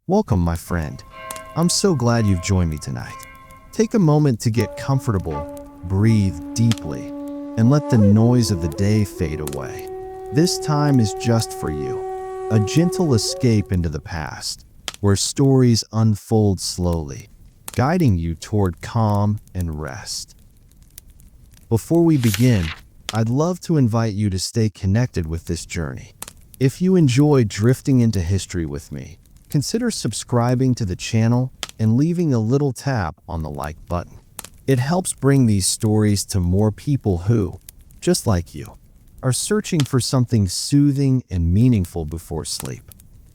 Welcome, my friend. I'm so glad you've joined me tonight. Take a moment to get comfortable, breathe deeply, and let the noise of the day fade away. This time is just for you, a gentle escape into the past, where stories unfold slowly, guiding you toward calm and rest. Before we begin, I'd love to invite you to stay connected with this journey. If you enjoy drifting into history with me, consider subscribing to the channel and leaving a little tap on the like button. It helps bring these stories to more people who, just like you, are searching for something soothing and meaningful before sleep.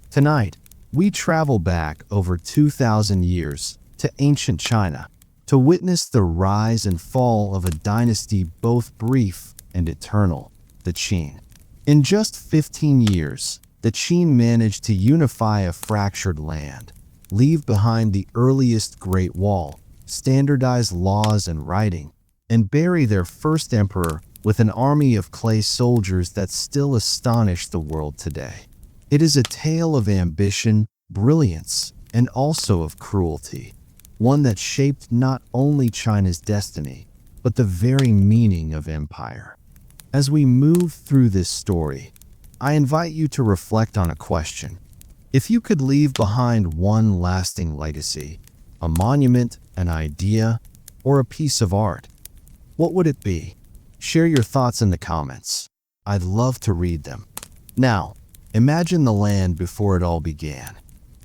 Tonight, we travel back over 2,000 years to ancient China to witness the rise and fall of a dynasty both brief and eternal, the Qin. In just 15 years, the Qin managed to unify a fractured land, leave behind the earliest Great Wall, standardize laws and writing, and bury their first emperor with an army of clay soldiers that still astonish the world today. It is a tale of ambition, brilliance, and also of cruelty, one that shaped not only China's destiny, but the very meaning of empire. As we move through this story, I invite you to reflect on a question. If you could leave behind one lasting legacy, a monument, an idea, or a piece of art, what would it be? Share your thoughts in the comments. I'd love to read them. Now, imagine the land before it all began.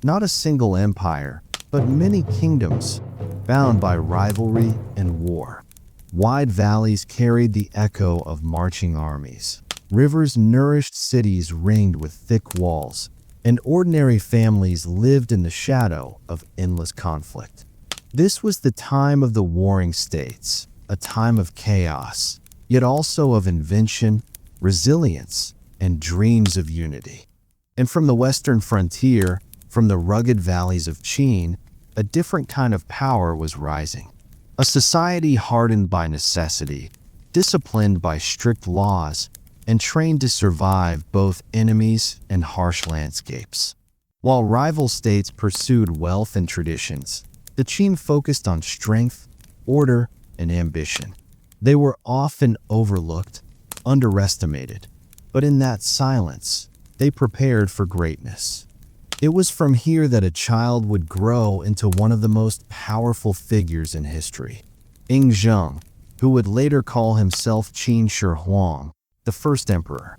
Not a single empire, but many kingdoms, bound by rivalry and war. Wide valleys carried the echo of marching armies. Rivers nourished cities ringed with thick walls, and ordinary families lived in the shadow of endless conflict. This was the time of the warring states, a time of chaos, yet also of invention, resilience, and dreams of unity. And from the western frontier, from the rugged valleys of Qin, a different kind of power was rising. A society hardened by necessity, disciplined by strict laws, and trained to survive both enemies and harsh landscapes. While rival states pursued wealth and traditions, the Qin focused on strength, order, and ambition. They were often overlooked, underestimated, but in that silence, they prepared for greatness. It was from here that a child would grow into one of the most powerful figures in history. Zheng, who would later call himself Qin Shi Huang, the first emperor.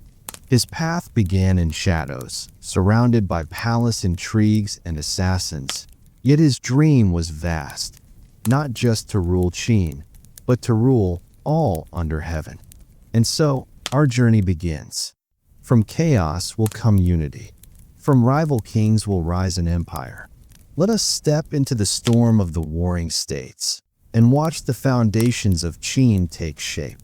His path began in shadows, surrounded by palace intrigues and assassins. Yet his dream was vast, not just to rule Qin, but to rule all under heaven. And so, our journey begins. From chaos will come unity. From rival kings will rise an empire. Let us step into the storm of the warring states and watch the foundations of Qin take shape.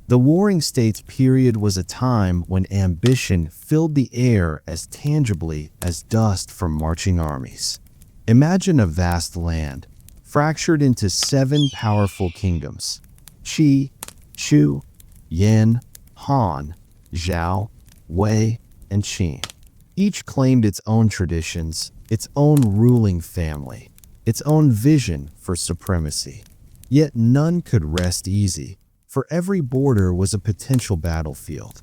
The Warring States period was a time when ambition filled the air as tangibly as dust from marching armies. Imagine a vast land, fractured into 7 powerful kingdoms: Qi, Chu, Yan, Han, Zhao, Wei, and Qin. Each claimed its own traditions, its own ruling family, its own vision for supremacy. Yet none could rest easy, for every border was a potential battlefield.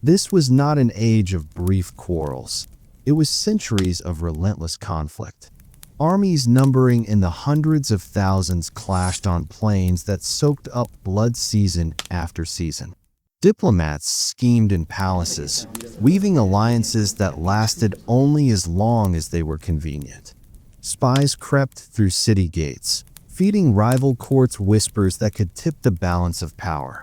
This was not an age of brief quarrels. It was centuries of relentless conflict. Armies numbering in the hundreds of thousands clashed on plains that soaked up blood season after season. Diplomats schemed in palaces, weaving alliances that lasted only as long as they were convenient. Spies crept through city gates, feeding rival courts whispers that could tip the balance of power.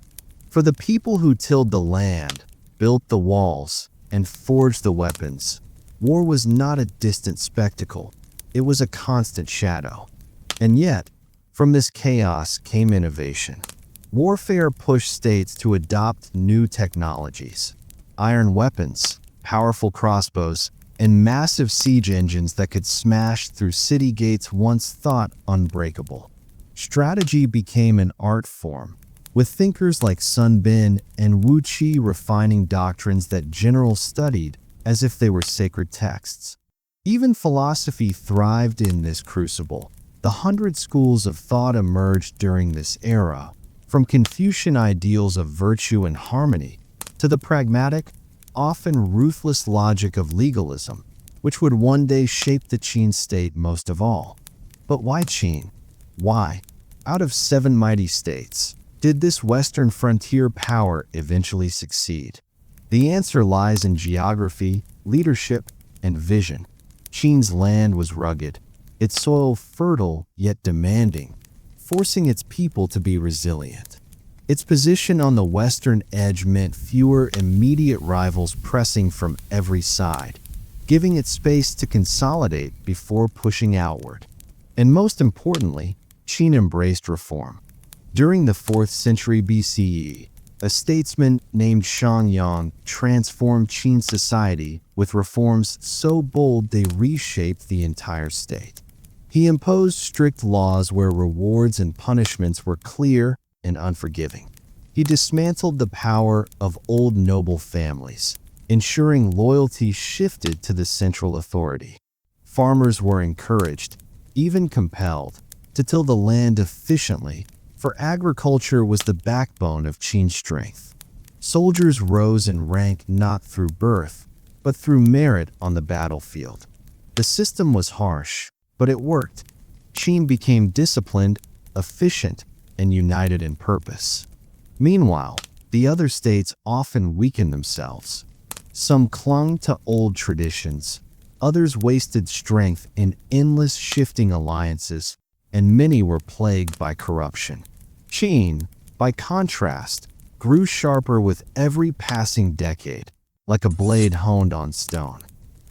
For the people who tilled the land, built the walls, and forged the weapons, war was not a distant spectacle. It was a constant shadow. And yet, from this chaos came innovation. Warfare pushed states to adopt new technologies: iron weapons, powerful crossbows, and massive siege engines that could smash through city gates once thought unbreakable. Strategy became an art form, with thinkers like Sun Bin and Wu Qi refining doctrines that generals studied as if they were sacred texts. Even philosophy thrived in this crucible. The 100 schools of thought emerged during this era, from Confucian ideals of virtue and harmony to the pragmatic, often ruthless logic of legalism, which would one day shape the Qin state most of all. But why Qin? Why, out of 7 mighty states, did this western frontier power eventually succeed? The answer lies in geography, leadership, and vision. Qin's land was rugged, its soil fertile yet demanding, forcing its people to be resilient. Its position on the western edge meant fewer immediate rivals pressing from every side, giving it space to consolidate before pushing outward. And most importantly, Qin embraced reform. During the 4th century BCE, a statesman named Yang transformed Qin society with reforms so bold they reshaped the entire state. He imposed strict laws where rewards and punishments were clear and unforgiving. He dismantled the power of old noble families, ensuring loyalty shifted to the central authority. Farmers were encouraged, even compelled, to till the land efficiently, for agriculture was the backbone of Qin's strength. Soldiers rose in rank not through birth, but through merit on the battlefield. The system was harsh, but it worked. Qin became disciplined, efficient, and united in purpose. Meanwhile, the other states often weakened themselves. Some clung to old traditions, others wasted strength in endless shifting alliances, and many were plagued by corruption. Qin, by contrast, grew sharper with every passing decade, like a blade honed on stone.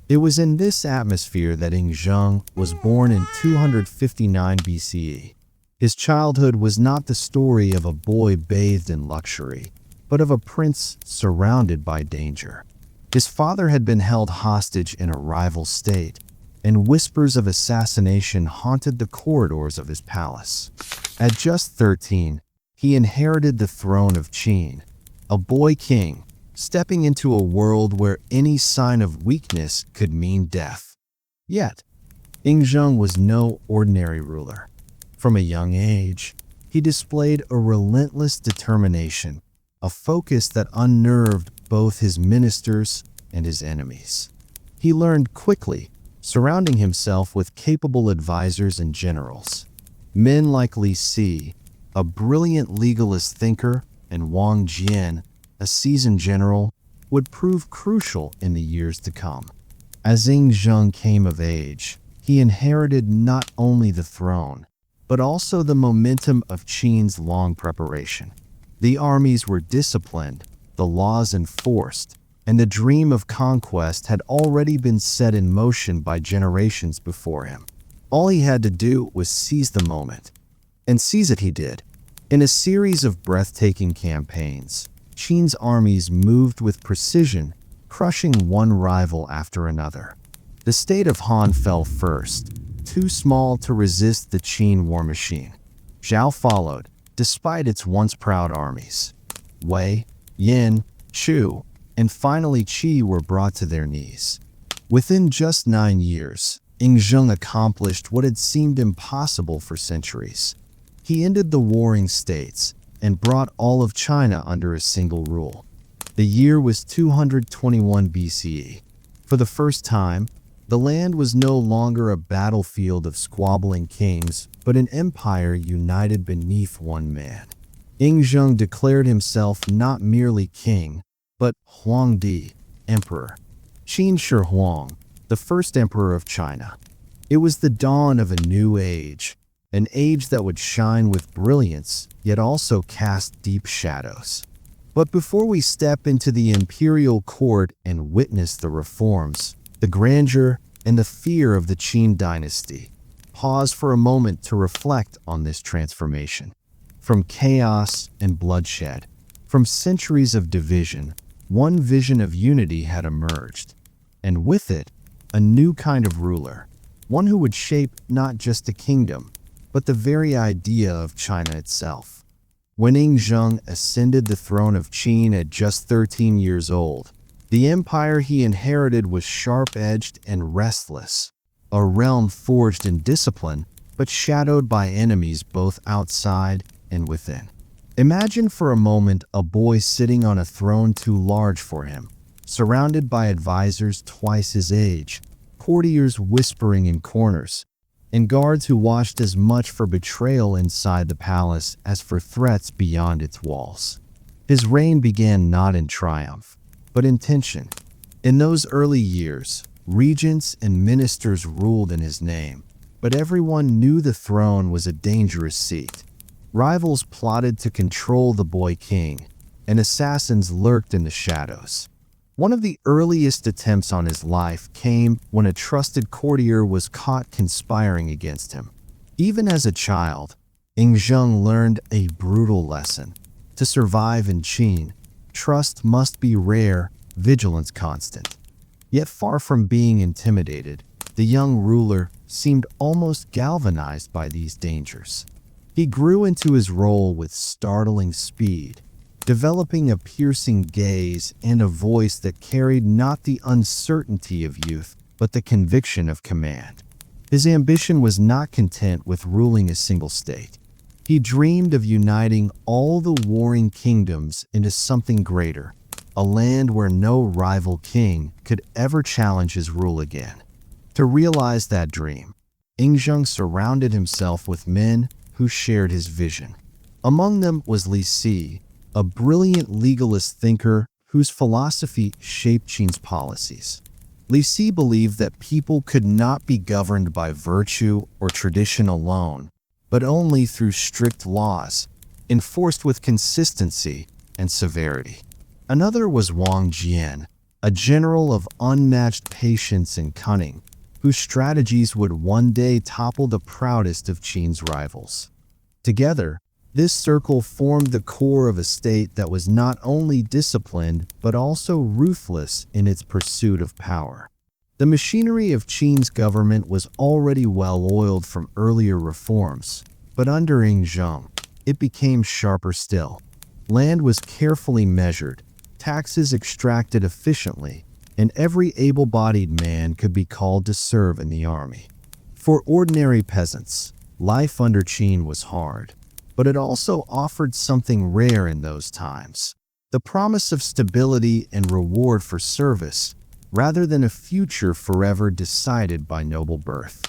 It was in this atmosphere that Zheng was born in 259 BCE. His childhood was not the story of a boy bathed in luxury, but of a prince surrounded by danger. His father had been held hostage in a rival state, and whispers of assassination haunted the corridors of his palace. At just 13, he inherited the throne of Qin, a boy king, stepping into a world where any sign of weakness could mean death. Yet, Zheng was no ordinary ruler. From a young age, he displayed a relentless determination, a focus that unnerved both his ministers and his enemies. He learned quickly, surrounding himself with capable advisors and generals. Men like Li Si, a brilliant legalist thinker, and Wang Jian, a seasoned general, would prove crucial in the years to come. As Zheng came of age, he inherited not only the throne, but also the momentum of Qin's long preparation. The armies were disciplined, the laws enforced, and the dream of conquest had already been set in motion by generations before him. All he had to do was seize the moment. And seize it he did. In a series of breathtaking campaigns, Qin's armies moved with precision, crushing one rival after another. The state of Han fell first, too small to resist the Qin war machine. Zhao followed, despite its once proud armies. Wei, Yin, Chu, and finally Qi were brought to their knees. Within just 9 years, Zheng accomplished what had seemed impossible for centuries. He ended the warring states and brought all of China under a single rule. The year was 221 BCE. For the first time, the land was no longer a battlefield of squabbling kings, but an empire united beneath one man. Zheng declared himself not merely king, but Huangdi, emperor. Qin Shi Huang, the first emperor of China. It was the dawn of a new age, an age that would shine with brilliance, yet also cast deep shadows. But before we step into the imperial court and witness the reforms, the grandeur, and the fear of the Qin Dynasty, pause for a moment to reflect on this transformation. From chaos and bloodshed, from centuries of division, one vision of unity had emerged, and with it, a new kind of ruler, one who would shape not just a kingdom, but the very idea of China itself. When Zheng ascended the throne of Qin at just 13 years old, The empire he inherited was sharp-edged and restless, a realm forged in discipline but shadowed by enemies both outside and within. Imagine for a moment a boy sitting on a throne too large for him, surrounded by advisors twice his age, courtiers whispering in corners, and guards who watched as much for betrayal inside the palace as for threats beyond its walls. His reign began not in triumph, but in tension. In those early years, regents and ministers ruled in his name, but everyone knew the throne was a dangerous seat. Rivals plotted to control the boy king, and assassins lurked in the shadows. One of the earliest attempts on his life came when a trusted courtier was caught conspiring against him. Even as a child, Yingzheng learned a brutal lesson. To survive in Qin, trust must be rare, vigilance constant. Yet far from being intimidated, the young ruler seemed almost galvanized by these dangers. He grew into his role with startling speed, developing a piercing gaze and a voice that carried not the uncertainty of youth, but the conviction of command. His ambition was not content with ruling a single state. He dreamed of uniting all the warring kingdoms into something greater, a land where no rival king could ever challenge his rule again. To realize that dream, Yingzheng surrounded himself with men who shared his vision. Among them was Li Si, a brilliant legalist thinker whose philosophy shaped Qin's policies. Li Si believed that people could not be governed by virtue or tradition alone, but only through strict laws, enforced with consistency and severity. Another was Wang Jian, a general of unmatched patience and cunning, whose strategies would one day topple the proudest of Qin's rivals. Together, this circle formed the core of a state that was not only disciplined but also ruthless in its pursuit of power. The machinery of Qin's government was already well-oiled from earlier reforms, but under Yingzheng, it became sharper still. Land was carefully measured, taxes extracted efficiently, and every able-bodied man could be called to serve in the army. For ordinary peasants, life under Qin was hard, but it also offered something rare in those times: the promise of stability and reward for service, rather than a future forever decided by noble birth.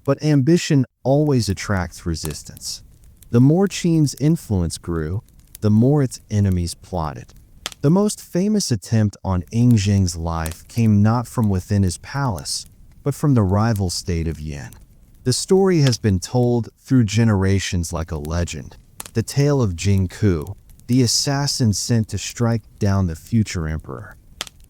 But ambition always attracts resistance. The more Qin's influence grew, the more its enemies plotted. The most famous attempt on Yingzheng's life came not from within his palace, but from the rival state of Yan. The story has been told through generations like a legend, the tale of Jing Ku, the assassin sent to strike down the future emperor.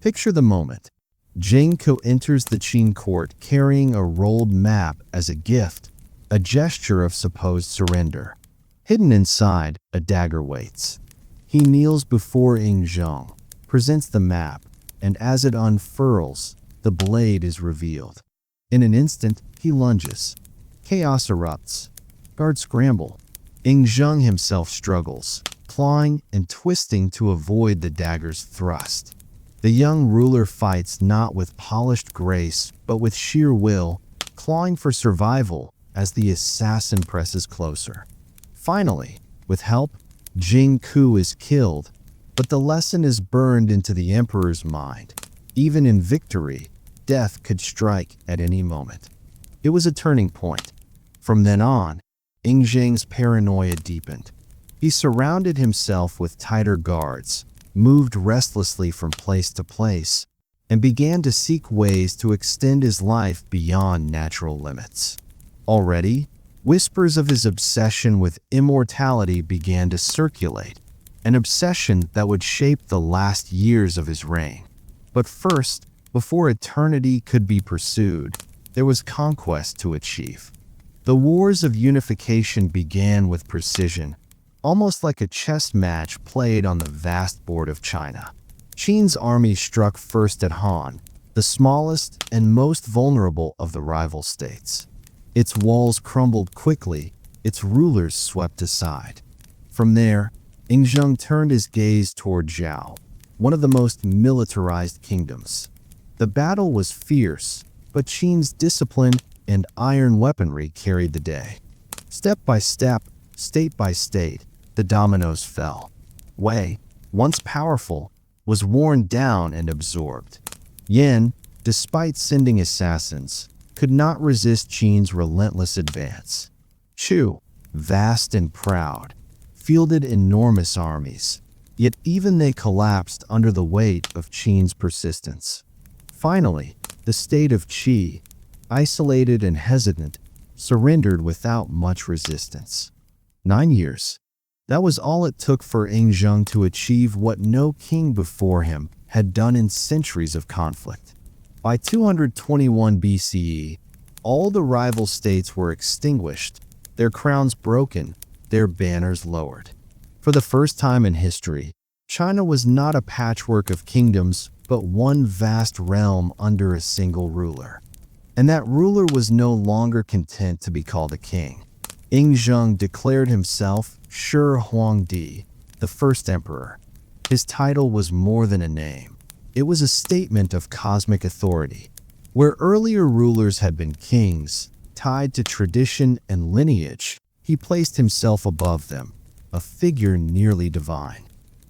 Picture the moment. Jing Ku enters the Qin court carrying a rolled map as a gift, a gesture of supposed surrender. Hidden inside, a dagger waits. He kneels before Yingzheng, presents the map, and as it unfurls, the blade is revealed. In an instant, he lunges. Chaos erupts. Guards scramble. Yingzheng himself struggles, clawing and twisting to avoid the dagger's thrust. The young ruler fights not with polished grace, but with sheer will, clawing for survival as the assassin presses closer. Finally, with help, Jing Ku is killed, but the lesson is burned into the emperor's mind. Even in victory, death could strike at any moment. It was a turning point. From then on, Yingzheng's paranoia deepened. He surrounded himself with tighter guards, moved restlessly from place to place, and began to seek ways to extend his life beyond natural limits. Already, whispers of his obsession with immortality began to circulate, an obsession that would shape the last years of his reign. But first, before eternity could be pursued, there was conquest to achieve. The wars of unification began with precision, almost like a chess match played on the vast board of China. Qin's army struck first at Han, the smallest and most vulnerable of the rival states. Its walls crumbled quickly, its rulers swept aside. From there, Yingzheng turned his gaze toward Zhao, one of the most militarized kingdoms. The battle was fierce, but Qin's discipline and iron weaponry carried the day. Step by step, state by state, the dominoes fell. Wei, once powerful, was worn down and absorbed. Yan, despite sending assassins, could not resist Qin's relentless advance. Chu, vast and proud, fielded enormous armies, yet even they collapsed under the weight of Qin's persistence. Finally, the state of Qi, isolated and hesitant, surrendered without much resistance. 9 years. That was all it took for Yingzheng to achieve what no king before him had done in centuries of conflict. By 221 BCE, all the rival states were extinguished, their crowns broken, their banners lowered. For the first time in history, China was not a patchwork of kingdoms, but one vast realm under a single ruler. And that ruler was no longer content to be called a king. Yingzheng declared himself Shi Huangdi, the first emperor. His title was more than a name. It was a statement of cosmic authority. Where earlier rulers had been kings, tied to tradition and lineage, he placed himself above them, a figure nearly divine.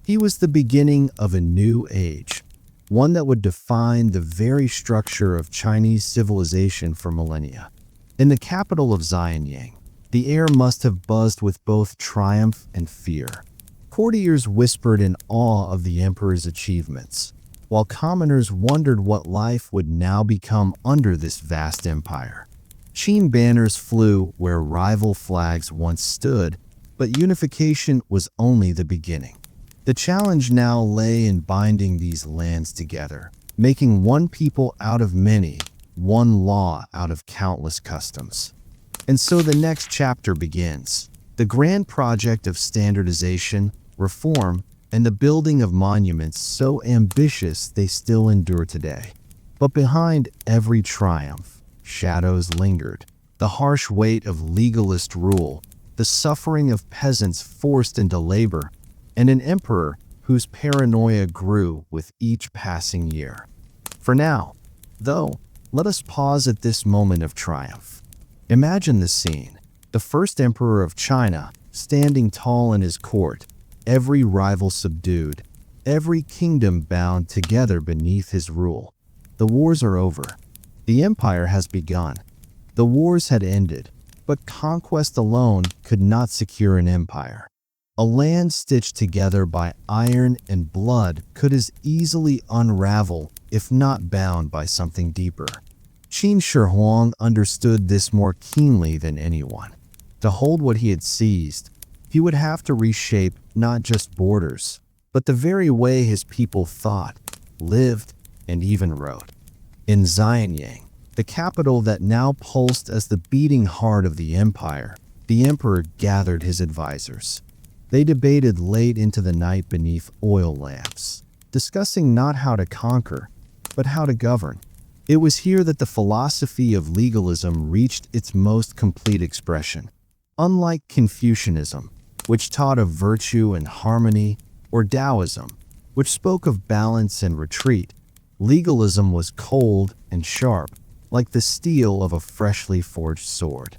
He was the beginning of a new age, one that would define the very structure of Chinese civilization for millennia. In the capital of Xianyang, the air must have buzzed with both triumph and fear. Courtiers whispered in awe of the emperor's achievements, while commoners wondered what life would now become under this vast empire. Qin banners flew where rival flags once stood, but unification was only the beginning. The challenge now lay in binding these lands together, making one people out of many, one law out of countless customs. And so the next chapter begins. The grand project of standardization, reform, and the building of monuments so ambitious they still endure today. But behind every triumph, shadows lingered. The harsh weight of legalist rule, the suffering of peasants forced into labor, and an emperor whose paranoia grew with each passing year. For now, though, let us pause at this moment of triumph. Imagine the scene. The first emperor of China, standing tall in his court, every rival subdued, every kingdom bound together beneath his rule. The wars are over. The empire has begun. The wars had ended, but conquest alone could not secure an empire. A land stitched together by iron and blood could as easily unravel, if not bound by something deeper. Qin Shi Huang understood this more keenly than anyone. To hold what he had seized, he would have to reshape not just borders, but the very way his people thought, lived, and even wrote. In Xianyang, the capital that now pulsed as the beating heart of the empire, the emperor gathered his advisors. They debated late into the night beneath oil lamps, discussing not how to conquer, but how to govern. It was here that the philosophy of legalism reached its most complete expression. Unlike Confucianism, which taught of virtue and harmony, or Taoism, which spoke of balance and retreat, legalism was cold and sharp, like the steel of a freshly forged sword.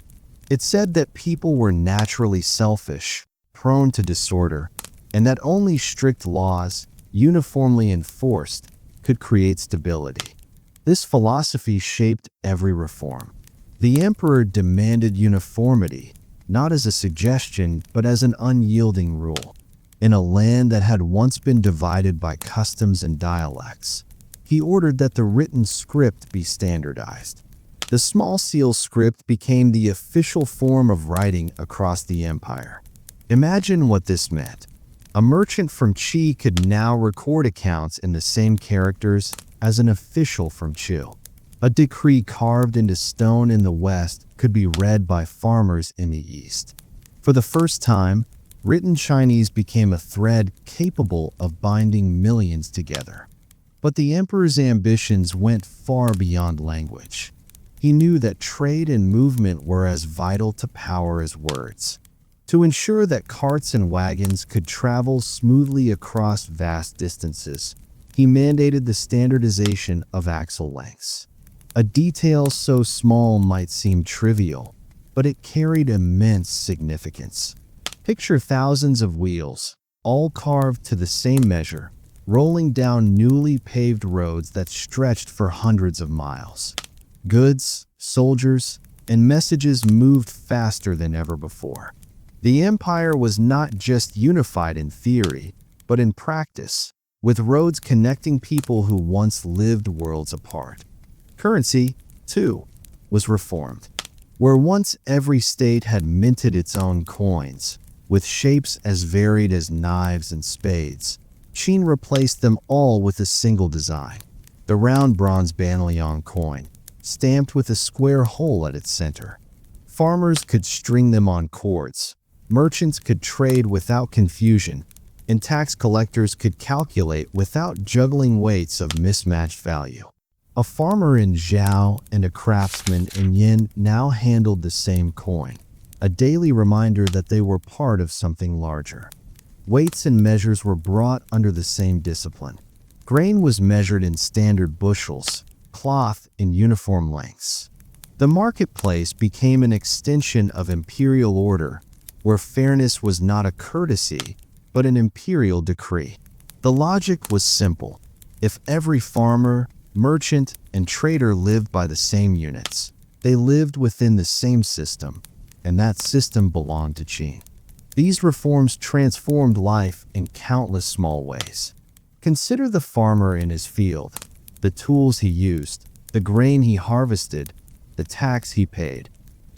It said that people were naturally selfish, prone to disorder, and that only strict laws, uniformly enforced, could create stability. This philosophy shaped every reform. The emperor demanded uniformity, not as a suggestion, but as an unyielding rule. In a land that had once been divided by customs and dialects, he ordered that the written script be standardized. The small seal script became the official form of writing across the empire. Imagine what this meant. A merchant from Qi could now record accounts in the same characters as an official from Chu. A decree carved into stone in the West could be read by farmers in the East. For the first time, written Chinese became a thread capable of binding millions together. But the emperor's ambitions went far beyond language. He knew that trade and movement were as vital to power as words. To ensure that carts and wagons could travel smoothly across vast distances, he mandated the standardization of axle lengths. A detail so small might seem trivial, but it carried immense significance. Picture thousands of wheels, all carved to the same measure, rolling down newly paved roads that stretched for hundreds of miles. Goods, soldiers, and messages moved faster than ever before. The empire was not just unified in theory, but in practice, with roads connecting people who once lived worlds apart. Currency, too, was reformed. Where once every state had minted its own coins, with shapes as varied as knives and spades, Qin replaced them all with a single design: the round bronze banliang coin, stamped with a square hole at its center. Farmers could string them on cords, merchants could trade without confusion, and tax collectors could calculate without juggling weights of mismatched value. A farmer in Zhao and a craftsman in Yin now handled the same coin, a daily reminder that they were part of something larger. Weights and measures were brought under the same discipline. Grain was measured in standard bushels, cloth in uniform lengths. The marketplace became an extension of imperial order, where fairness was not a courtesy, but an imperial decree. The logic was simple. If every farmer, merchant, and trader lived by the same units, they lived within the same system, and that system belonged to Qin. These reforms transformed life in countless small ways. Consider the farmer in his field, the tools he used, the grain he harvested, the tax he paid,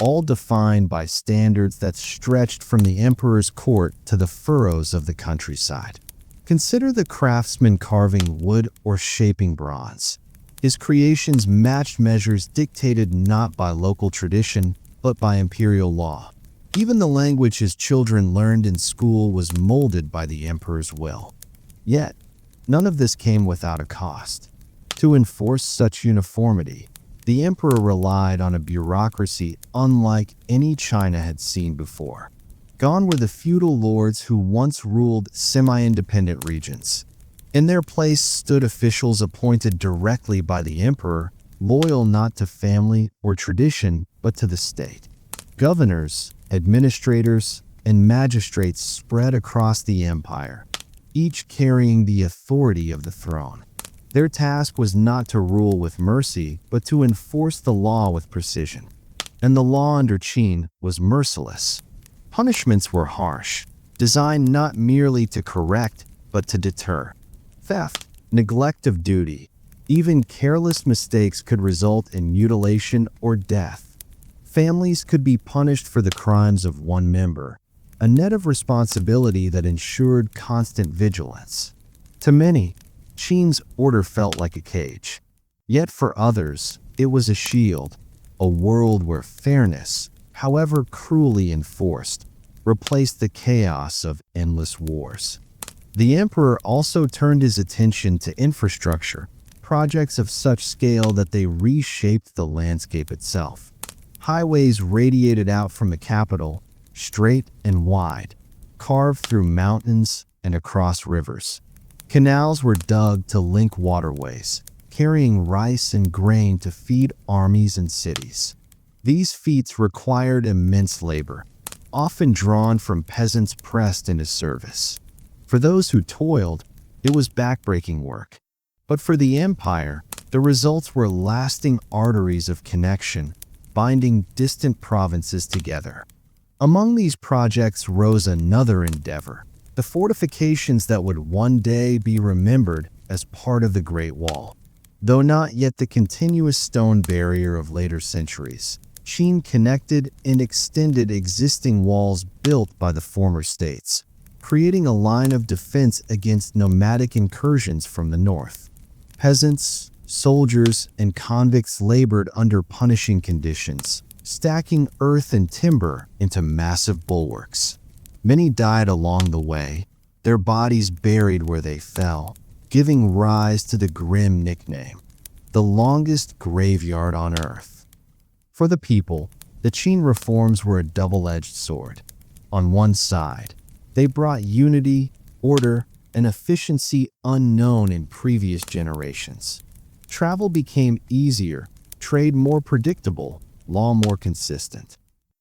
all defined by standards that stretched from the emperor's court to the furrows of the countryside. Consider the craftsman carving wood or shaping bronze. His creations matched measures dictated not by local tradition, but by imperial law. Even the language his children learned in school was molded by the emperor's will. Yet, none of this came without a cost. To enforce such uniformity, the emperor relied on a bureaucracy unlike any China had seen before. Gone were the feudal lords who once ruled semi-independent regions. In their place stood officials appointed directly by the emperor, loyal not to family or tradition, but to the state. Governors, administrators, and magistrates spread across the empire, each carrying the authority of the throne. Their task was not to rule with mercy, but to enforce the law with precision. And the law under Qin was merciless. Punishments were harsh, designed not merely to correct, but to deter. Theft, neglect of duty, even careless mistakes could result in mutilation or death. Families could be punished for the crimes of one member, a net of responsibility that ensured constant vigilance. To many, Qin's order felt like a cage. Yet for others, it was a shield, a world where fairness, however cruelly enforced, replaced the chaos of endless wars. The emperor also turned his attention to infrastructure, projects of such scale that they reshaped the landscape itself. Highways radiated out from the capital, straight and wide, carved through mountains and across rivers. Canals were dug to link waterways, carrying rice and grain to feed armies and cities. These feats required immense labor, often drawn from peasants pressed into service. For those who toiled, it was backbreaking work. But for the empire, the results were lasting arteries of connection, binding distant provinces together. Among these projects rose another endeavor, the fortifications that would one day be remembered as part of the Great Wall. Though not yet the continuous stone barrier of later centuries, Qin connected and extended existing walls built by the former states, creating a line of defense against nomadic incursions from the north. Peasants, soldiers, and convicts labored under punishing conditions, stacking earth and timber into massive bulwarks. Many died along the way, their bodies buried where they fell, giving rise to the grim nickname, the longest graveyard on earth. For the people, the Qin reforms were a double-edged sword. On one side, they brought unity, order, an efficiency unknown in previous generations. Travel became easier, trade more predictable, law more consistent.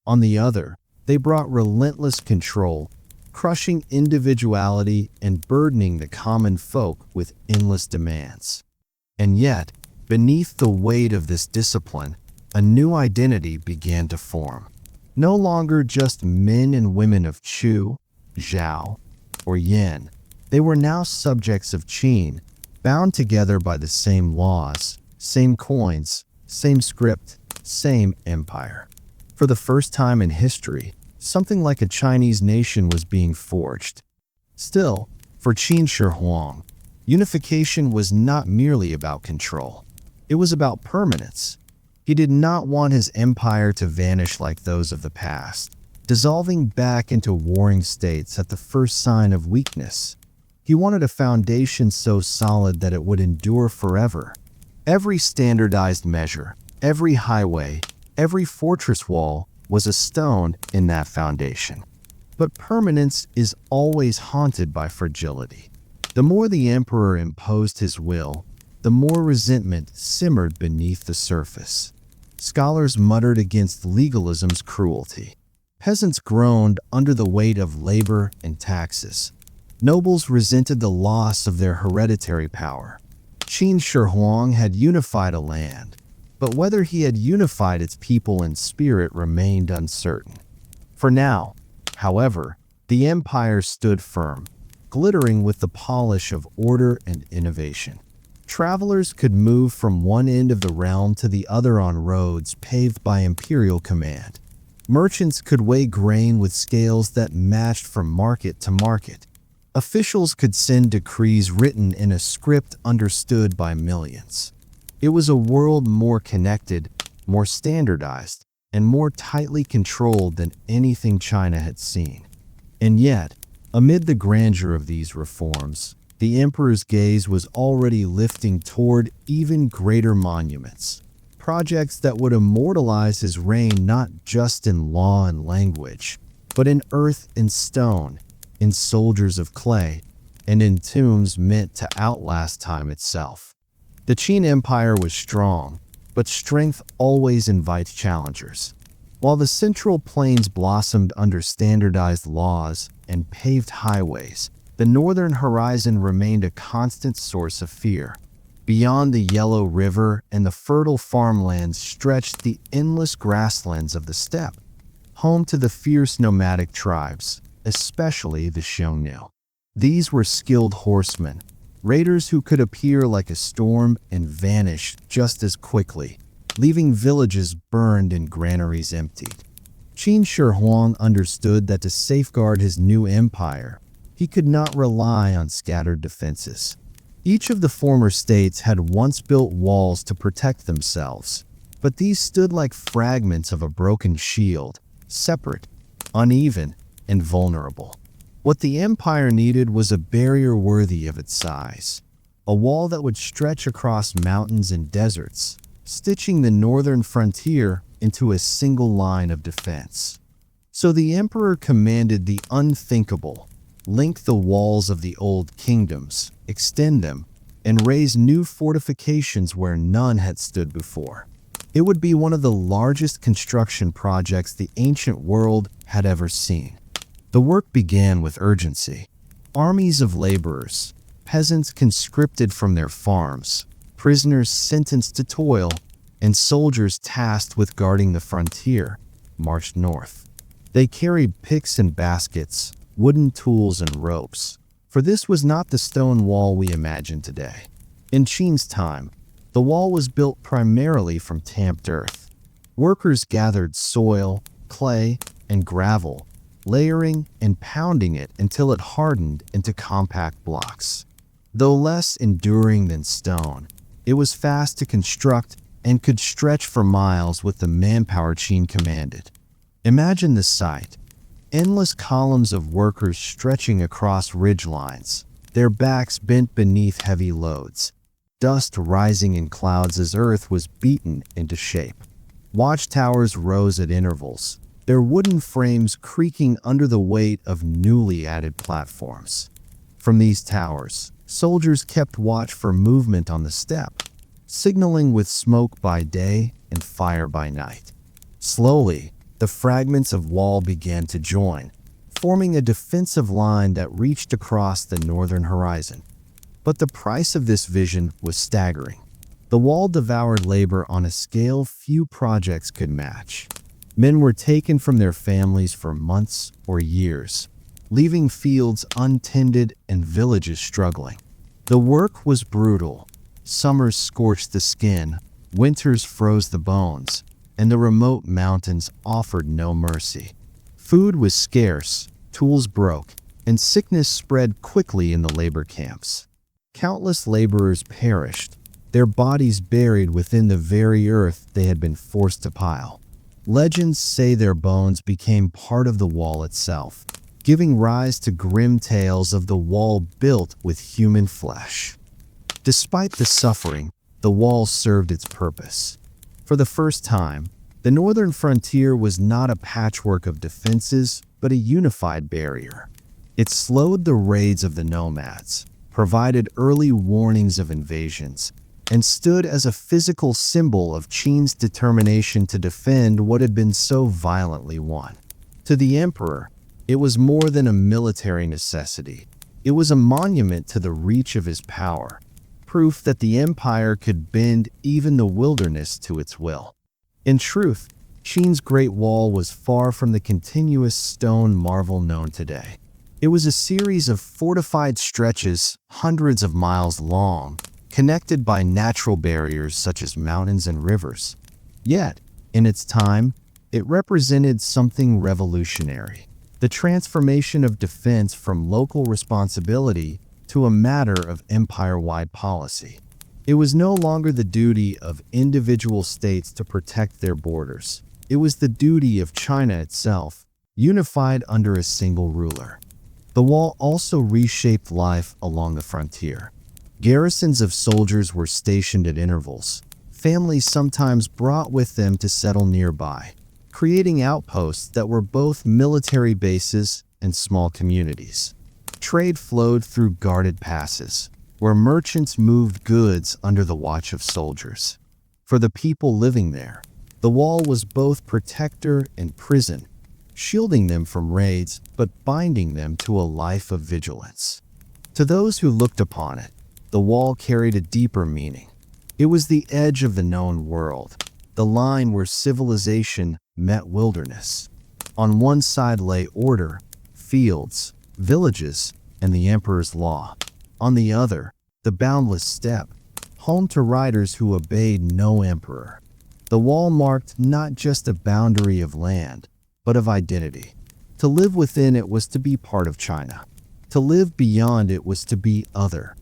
On the other, they brought relentless control, crushing individuality and burdening the common folk with endless demands. And yet, beneath the weight of this discipline, a new identity began to form. No longer just men and women of Chu, Zhao, or Yin, they were now subjects of Qin, bound together by the same laws, same coins, same script, same empire. For the first time in history, something like a Chinese nation was being forged. Still, for Qin Shi Huang, unification was not merely about control. It was about permanence. He did not want his empire to vanish like those of the past, dissolving back into warring states at the first sign of weakness. He wanted a foundation so solid that it would endure forever. Every standardized measure, every highway, every fortress wall was a stone in that foundation. But permanence is always haunted by fragility. The more the emperor imposed his will, the more resentment simmered beneath the surface. Scholars muttered against legalism's cruelty. Peasants groaned under the weight of labor and taxes. Nobles resented the loss of their hereditary power. Qin Shi Huang had unified a land, but whether he had unified its people in spirit remained uncertain. For now, however, the empire stood firm, glittering with the polish of order and innovation. Travelers could move from one end of the realm to the other on roads paved by imperial command. Merchants could weigh grain with scales that matched from market to market. Officials could send decrees written in a script understood by millions. It was a world more connected, more standardized, and more tightly controlled than anything China had seen. And yet, amid the grandeur of these reforms, the emperor's gaze was already lifting toward even greater monuments, projects that would immortalize his reign not just in law and language, but in earth and stone, in soldiers of clay, and in tombs meant to outlast time itself. The Qin Empire was strong, but strength always invites challengers. While the Central Plains blossomed under standardized laws and paved highways, the northern horizon remained a constant source of fear. Beyond the Yellow River and the fertile farmlands stretched the endless grasslands of the steppe, home to the fierce nomadic tribes, especially the Xiongnu. These were skilled horsemen, raiders who could appear like a storm and vanish just as quickly, leaving villages burned and granaries emptied. Qin Shi Huang understood that to safeguard his new empire, he could not rely on scattered defenses. Each of the former states had once built walls to protect themselves, but these stood like fragments of a broken shield, separate, uneven, and vulnerable. What the empire needed was a barrier worthy of its size, a wall that would stretch across mountains and deserts, stitching the northern frontier into a single line of defense. So the emperor commanded the unthinkable: link the walls of the old kingdoms, extend them, and raise new fortifications where none had stood before. It would be one of the largest construction projects the ancient world had ever seen. The work began with urgency. Armies of laborers, peasants conscripted from their farms, prisoners sentenced to toil, and soldiers tasked with guarding the frontier, marched north. They carried picks and baskets, wooden tools and ropes, for this was not the stone wall we imagine today. In Qin's time, the wall was built primarily from tamped earth. Workers gathered soil, clay, and gravel, layering and pounding it until it hardened into compact blocks. Though less enduring than stone, it was fast to construct and could stretch for miles with the manpower Qin commanded. Imagine the sight: endless columns of workers stretching across ridgelines, their backs bent beneath heavy loads, dust rising in clouds as earth was beaten into shape. Watchtowers rose at intervals, their wooden frames creaking under the weight of newly added platforms. From these towers, soldiers kept watch for movement on the steppe, signaling with smoke by day and fire by night. Slowly, the fragments of wall began to join, forming a defensive line that reached across the northern horizon. But the price of this vision was staggering. The wall devoured labor on a scale few projects could match. Men were taken from their families for months or years, leaving fields untended and villages struggling. The work was brutal. Summers scorched the skin, winters froze the bones, and the remote mountains offered no mercy. Food was scarce, tools broke, and sickness spread quickly in the labor camps. Countless laborers perished, their bodies buried within the very earth they had been forced to pile. Legends say their bones became part of the wall itself, giving rise to grim tales of the wall built with human flesh. Despite the suffering, the wall served its purpose. For the first time, the northern frontier was not a patchwork of defenses, but a unified barrier. It slowed the raids of the nomads, provided early warnings of invasions, and stood as a physical symbol of Qin's determination to defend what had been so violently won. To the emperor, it was more than a military necessity. It was a monument to the reach of his power, proof that the empire could bend even the wilderness to its will. In truth, Qin's Great Wall was far from the continuous stone marvel known today. It was a series of fortified stretches, hundreds of miles long, connected by natural barriers such as mountains and rivers. Yet, in its time, it represented something revolutionary: the transformation of defense from local responsibility to a matter of empire-wide policy. It was no longer the duty of individual states to protect their borders. It was the duty of China itself, unified under a single ruler. The wall also reshaped life along the frontier. Garrisons of soldiers were stationed at intervals. Families sometimes brought with them to settle nearby, creating outposts that were both military bases and small communities. Trade flowed through guarded passes, where merchants moved goods under the watch of soldiers. For the people living there, the wall was both protector and prison, shielding them from raids but binding them to a life of vigilance. To those who looked upon it, the wall carried a deeper meaning. It was the edge of the known world, the line where civilization met wilderness. On one side lay order, fields, villages, and the emperor's law. On the other, the boundless steppe, home to riders who obeyed no emperor. The wall marked not just a boundary of land, but of identity. To live within it was to be part of China. To live beyond it was to be other.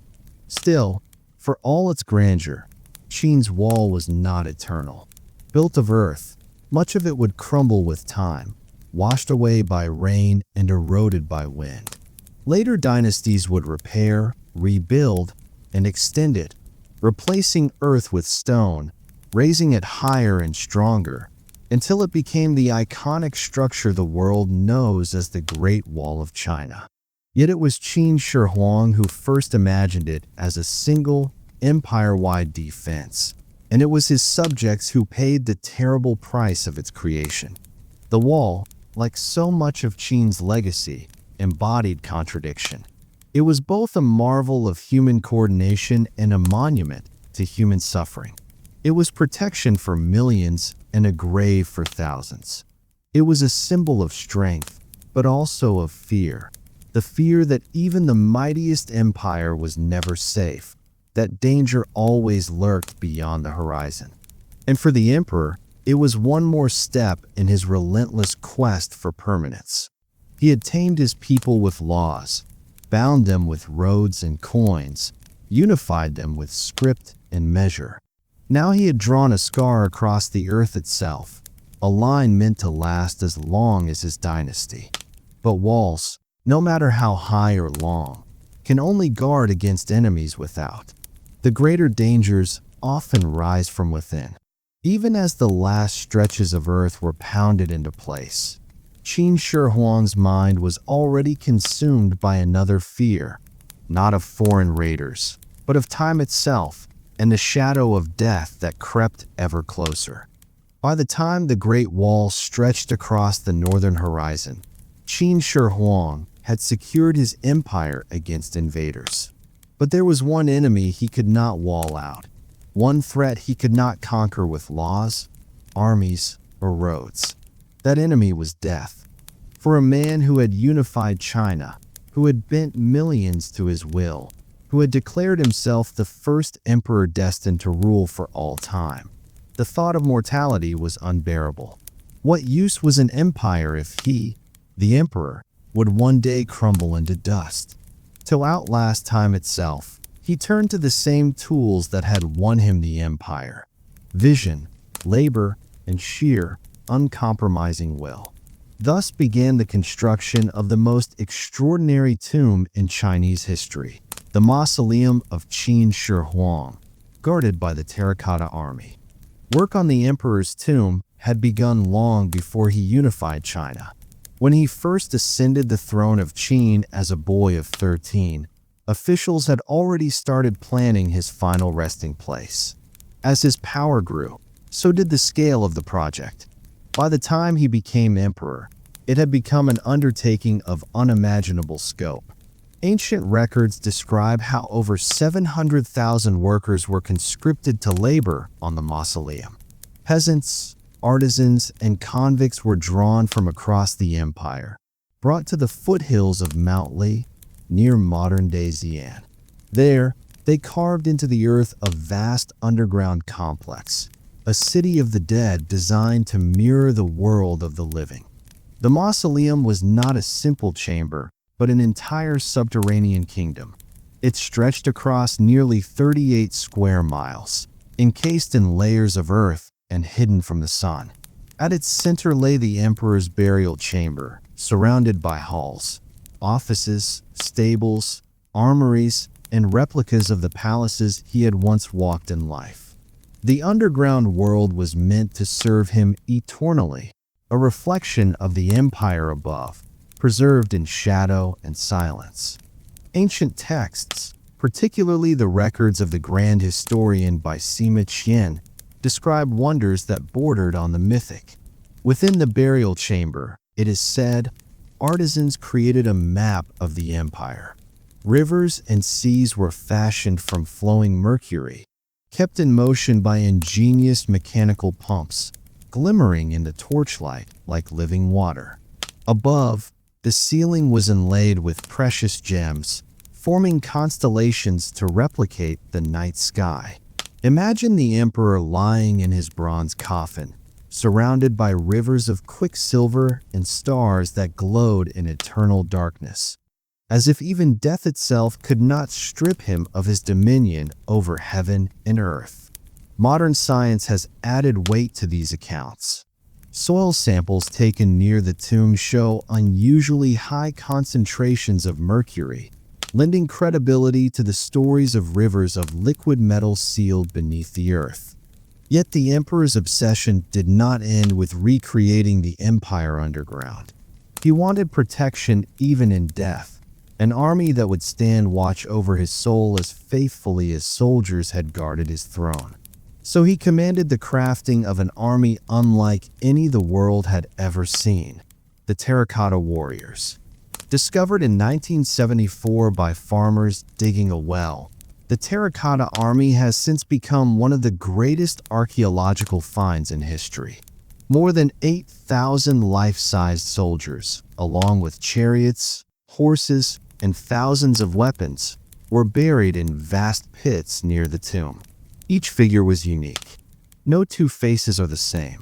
Still, for all its grandeur, Qin's wall was not eternal. Built of earth, much of it would crumble with time, washed away by rain and eroded by wind. Later dynasties would repair, rebuild, and extend it, replacing earth with stone, raising it higher and stronger, until it became the iconic structure the world knows as the Great Wall of China. Yet it was Qin Shi Huang who first imagined it as a single, empire-wide defense, and it was his subjects who paid the terrible price of its creation. The wall, like so much of Qin's legacy, embodied contradiction. It was both a marvel of human coordination and a monument to human suffering. It was protection for millions and a grave for thousands. It was a symbol of strength, but also of fear. The fear that even the mightiest empire was never safe, that danger always lurked beyond the horizon. And for the emperor, it was one more step in his relentless quest for permanence. He had tamed his people with laws, bound them with roads and coins, unified them with script and measure. Now he had drawn a scar across the earth itself, a line meant to last as long as his dynasty. But walls, no matter how high or long, can only guard against enemies without. The greater dangers often rise from within. Even as the last stretches of earth were pounded into place, Qin Shi Huang's mind was already consumed by another fear, not of foreign raiders, but of time itself and the shadow of death that crept ever closer. By the time the Great Wall stretched across the northern horizon, Qin Shi Huang had secured his empire against invaders. But there was one enemy he could not wall out, one threat he could not conquer with laws, armies, or roads. That enemy was death. For a man who had unified China, who had bent millions to his will, who had declared himself the first emperor destined to rule for all time, the thought of mortality was unbearable. What use was an empire if he, the emperor, would one day crumble into dust? To outlast time itself, he turned to the same tools that had won him the empire: vision, labor, and sheer, uncompromising will. Thus began the construction of the most extraordinary tomb in Chinese history, the mausoleum of Qin Shi Huang, guarded by the Terracotta Army. Work on the emperor's tomb had begun long before he unified China. When he first ascended the throne of Qin as a boy of 13, officials had already started planning his final resting place. As his power grew, so did the scale of the project. By the time he became emperor, it had become an undertaking of unimaginable scope. Ancient records describe how over 700,000 workers were conscripted to labor on the mausoleum. Peasants, artisans, and convicts were drawn from across the empire, brought to the foothills of Mount Li, near modern-day Xi'an. There, they carved into the earth a vast underground complex, a city of the dead designed to mirror the world of the living. The mausoleum was not a simple chamber, but an entire subterranean kingdom. It stretched across nearly 38 square miles, encased in layers of earth and hidden from the sun. At its center lay the emperor's burial chamber, surrounded by halls, offices, stables, armories, and replicas of the palaces he had once walked in life. The underground world was meant to serve him eternally, a reflection of the empire above, preserved in shadow and silence. Ancient texts, particularly the records of the grand historian by Sima Qian, describe wonders that bordered on the mythic. Within the burial chamber, it is said, artisans created a map of the empire. Rivers and seas were fashioned from flowing mercury, kept in motion by ingenious mechanical pumps, glimmering in the torchlight like living water. Above, the ceiling was inlaid with precious gems, forming constellations to replicate the night sky. Imagine the emperor lying in his bronze coffin, surrounded by rivers of quicksilver and stars that glowed in eternal darkness, as if even death itself could not strip him of his dominion over heaven and earth. Modern science has added weight to these accounts. Soil samples taken near the tomb show unusually high concentrations of mercury, lending credibility to the stories of rivers of liquid metal sealed beneath the earth. Yet the emperor's obsession did not end with recreating the empire underground. He wanted protection even in death, an army that would stand watch over his soul as faithfully as soldiers had guarded his throne. So he commanded the crafting of an army unlike any the world had ever seen, the Terracotta Warriors. Discovered in 1974 by farmers digging a well, the Terracotta Army has since become one of the greatest archaeological finds in history. More than 8,000 life-sized soldiers, along with chariots, horses, and thousands of weapons, were buried in vast pits near the tomb. Each figure was unique. No two faces are the same.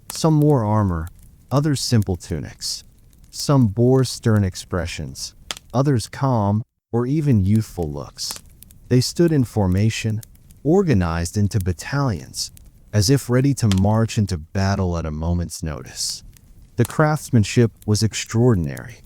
Some wore armor, others simple tunics. Some bore stern expressions, others calm or even youthful looks. They stood in formation, organized into battalions, as if ready to march into battle at a moment's notice. The craftsmanship was extraordinary.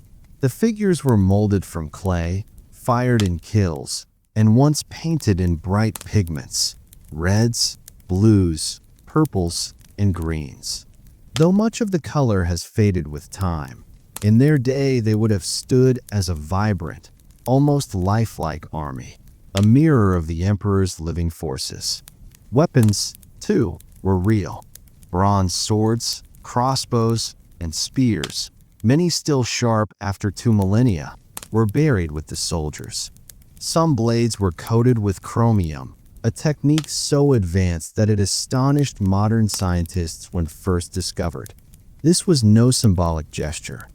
The figures were molded from clay, fired in kilns, and once painted in bright pigments: reds, blues, purples, and greens. Though much of the color has faded with time, in their day they would have stood as a vibrant, almost lifelike army, a mirror of the emperor's living forces. Weapons, too, were real. Bronze swords, crossbows, and spears, many still sharp after 2 millennia, were buried with the soldiers. Some blades were coated with chromium, a technique so advanced that it astonished modern scientists when first discovered. This was no symbolic gesture.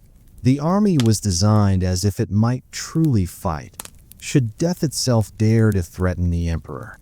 The army was designed as if it might truly fight, should death itself dare to threaten the emperor.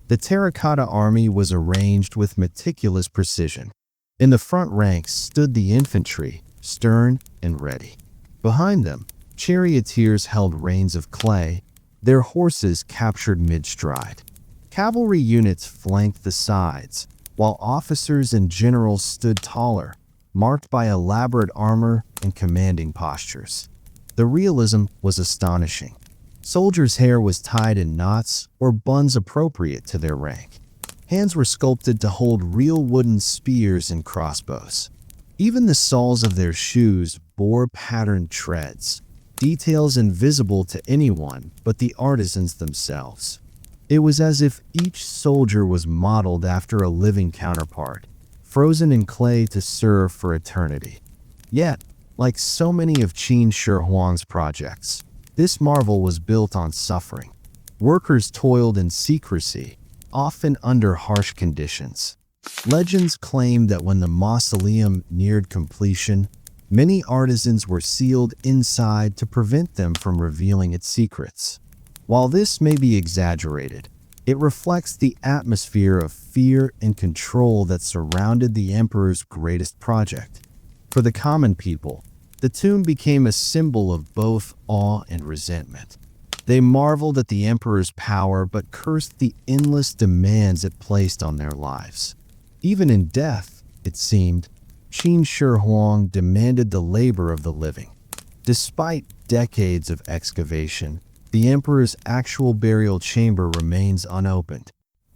The terracotta army was arranged with meticulous precision. In the front ranks stood the infantry, stern and ready. Behind them, charioteers held reins of clay, their horses captured mid-stride. Cavalry units flanked the sides, while officers and generals stood taller, marked by elaborate armor and commanding postures. The realism was astonishing. Soldiers' hair was tied in knots or buns appropriate to their rank. Hands were sculpted to hold real wooden spears and crossbows. Even the soles of their shoes bore patterned treads, details invisible to anyone but the artisans themselves. It was as if each soldier was modeled after a living counterpart, frozen in clay to serve for eternity. Yet, like so many of Qin Shi Huang's projects, this marvel was built on suffering. Workers toiled in secrecy, often under harsh conditions. Legends claim that when the mausoleum neared completion, many artisans were sealed inside to prevent them from revealing its secrets. While this may be exaggerated, it reflects the atmosphere of fear and control that surrounded the emperor's greatest project. For the common people, the tomb became a symbol of both awe and resentment. They marveled at the emperor's power but cursed the endless demands it placed on their lives. Even in death, it seemed, Qin Shi Huang demanded the labor of the living. Despite decades of excavation, the emperor's actual burial chamber remains unopened.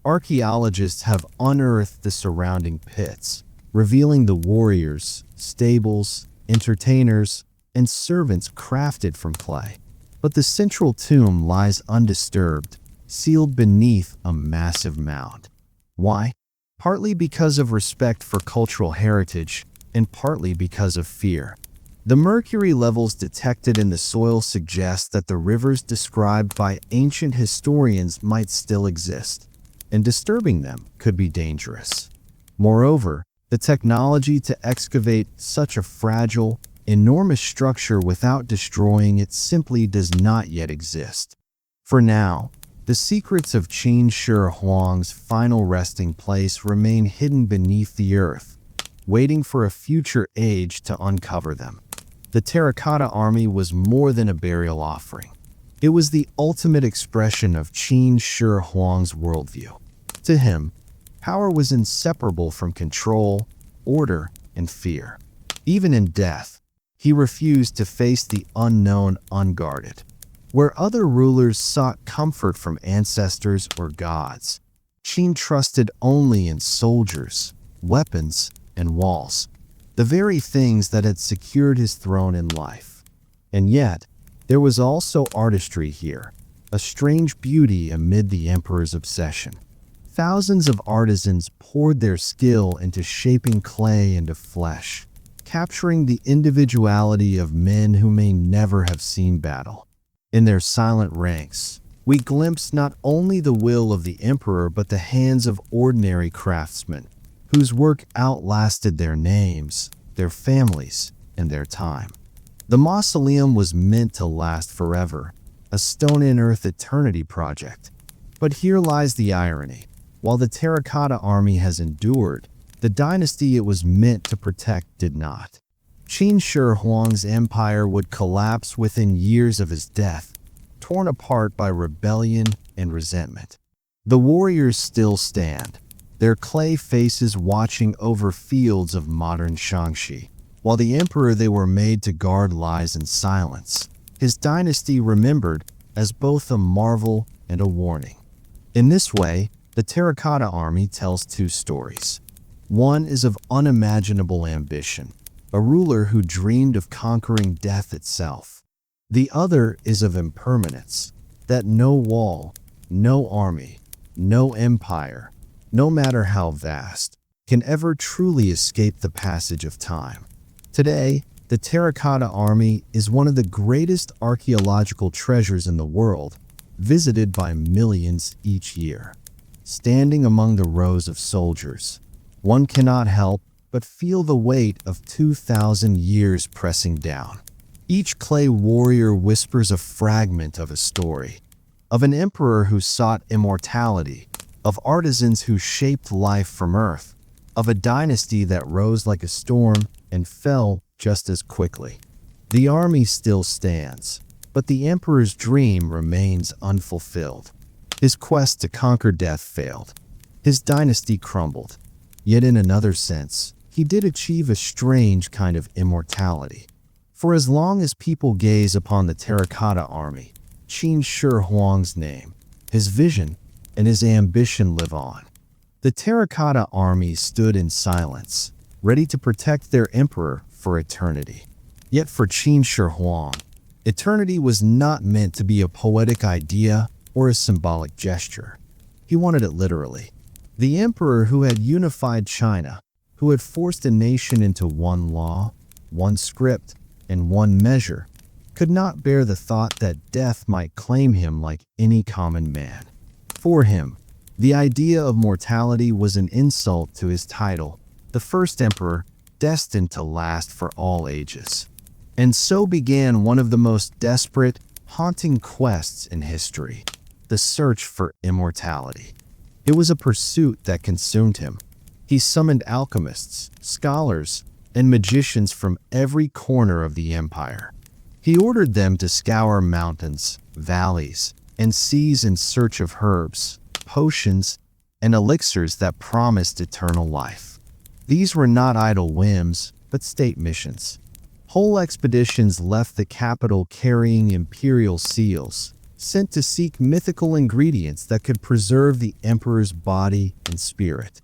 Archaeologists have unearthed the surrounding pits, revealing the warriors, stables, entertainers, and servants crafted from clay. But the central tomb lies undisturbed, sealed beneath a massive mound. Why? Partly because of respect for cultural heritage, and partly because of fear. The mercury levels detected in the soil suggest that the rivers described by ancient historians might still exist, and disturbing them could be dangerous. Moreover, the technology to excavate such a fragile, enormous structure without destroying it simply does not yet exist. For now, the secrets of Qin Shi Huang's final resting place remain hidden beneath the earth, waiting for a future age to uncover them. The terracotta army was more than a burial offering. It was the ultimate expression of Qin Shi Huang's worldview. To him, power was inseparable from control, order, and fear. Even in death, he refused to face the unknown unguarded. Where other rulers sought comfort from ancestors or gods, Qin trusted only in soldiers, weapons, and walls, the very things that had secured his throne in life. And yet, there was also artistry here, a strange beauty amid the emperor's obsession. Thousands of artisans poured their skill into shaping clay into flesh, capturing the individuality of men who may never have seen battle. In their silent ranks, we glimpse not only the will of the emperor but the hands of ordinary craftsmen, whose work outlasted their names, their families, and their time. The mausoleum was meant to last forever, a stone-in-earth eternity project. But here lies the irony. While the terracotta army has endured, the dynasty it was meant to protect did not. Qin Shi Huang's empire would collapse within years of his death, torn apart by rebellion and resentment. The warriors still stand, their clay faces watching over fields of modern Shaanxi, while the emperor they were made to guard lies in silence, his dynasty remembered as both a marvel and a warning. In this way, the terracotta army tells two stories. One is of unimaginable ambition, a ruler who dreamed of conquering death itself. The other is of impermanence, that no wall, no army, no empire, no matter how vast, can ever truly escape the passage of time. Today, the Terracotta Army is one of the greatest archaeological treasures in the world, visited by millions each year. Standing among the rows of soldiers, one cannot help but feel the weight of 2,000 years pressing down. Each clay warrior whispers a fragment of a story, of an emperor who sought immortality, of artisans who shaped life from earth, of a dynasty that rose like a storm and fell just as quickly. The army still stands, but the emperor's dream remains unfulfilled. His quest to conquer death failed. His dynasty crumbled. Yet in another sense, he did achieve a strange kind of immortality. For as long as people gaze upon the Terracotta Army, Qin Shi Huang's name, his vision, and his ambition live on. The Terracotta Army stood in silence, ready to protect their emperor for eternity. Yet for Qin Shi Huang, eternity was not meant to be a poetic idea or a symbolic gesture. He wanted it literally. The emperor who had unified China, who had forced a nation into one law, one script, and one measure, could not bear the thought that death might claim him like any common man. For him, the idea of mortality was an insult to his title, the first emperor, destined to last for all ages. And so began one of the most desperate, haunting quests in history, the search for immortality. It was a pursuit that consumed him. He summoned alchemists, scholars, and magicians from every corner of the empire. He ordered them to scour mountains, valleys, and seas in search of herbs, potions, and elixirs that promised eternal life. These were not idle whims, but state missions. Whole expeditions left the capital carrying imperial seals, sent to seek mythical ingredients that could preserve the emperor's body and spirit.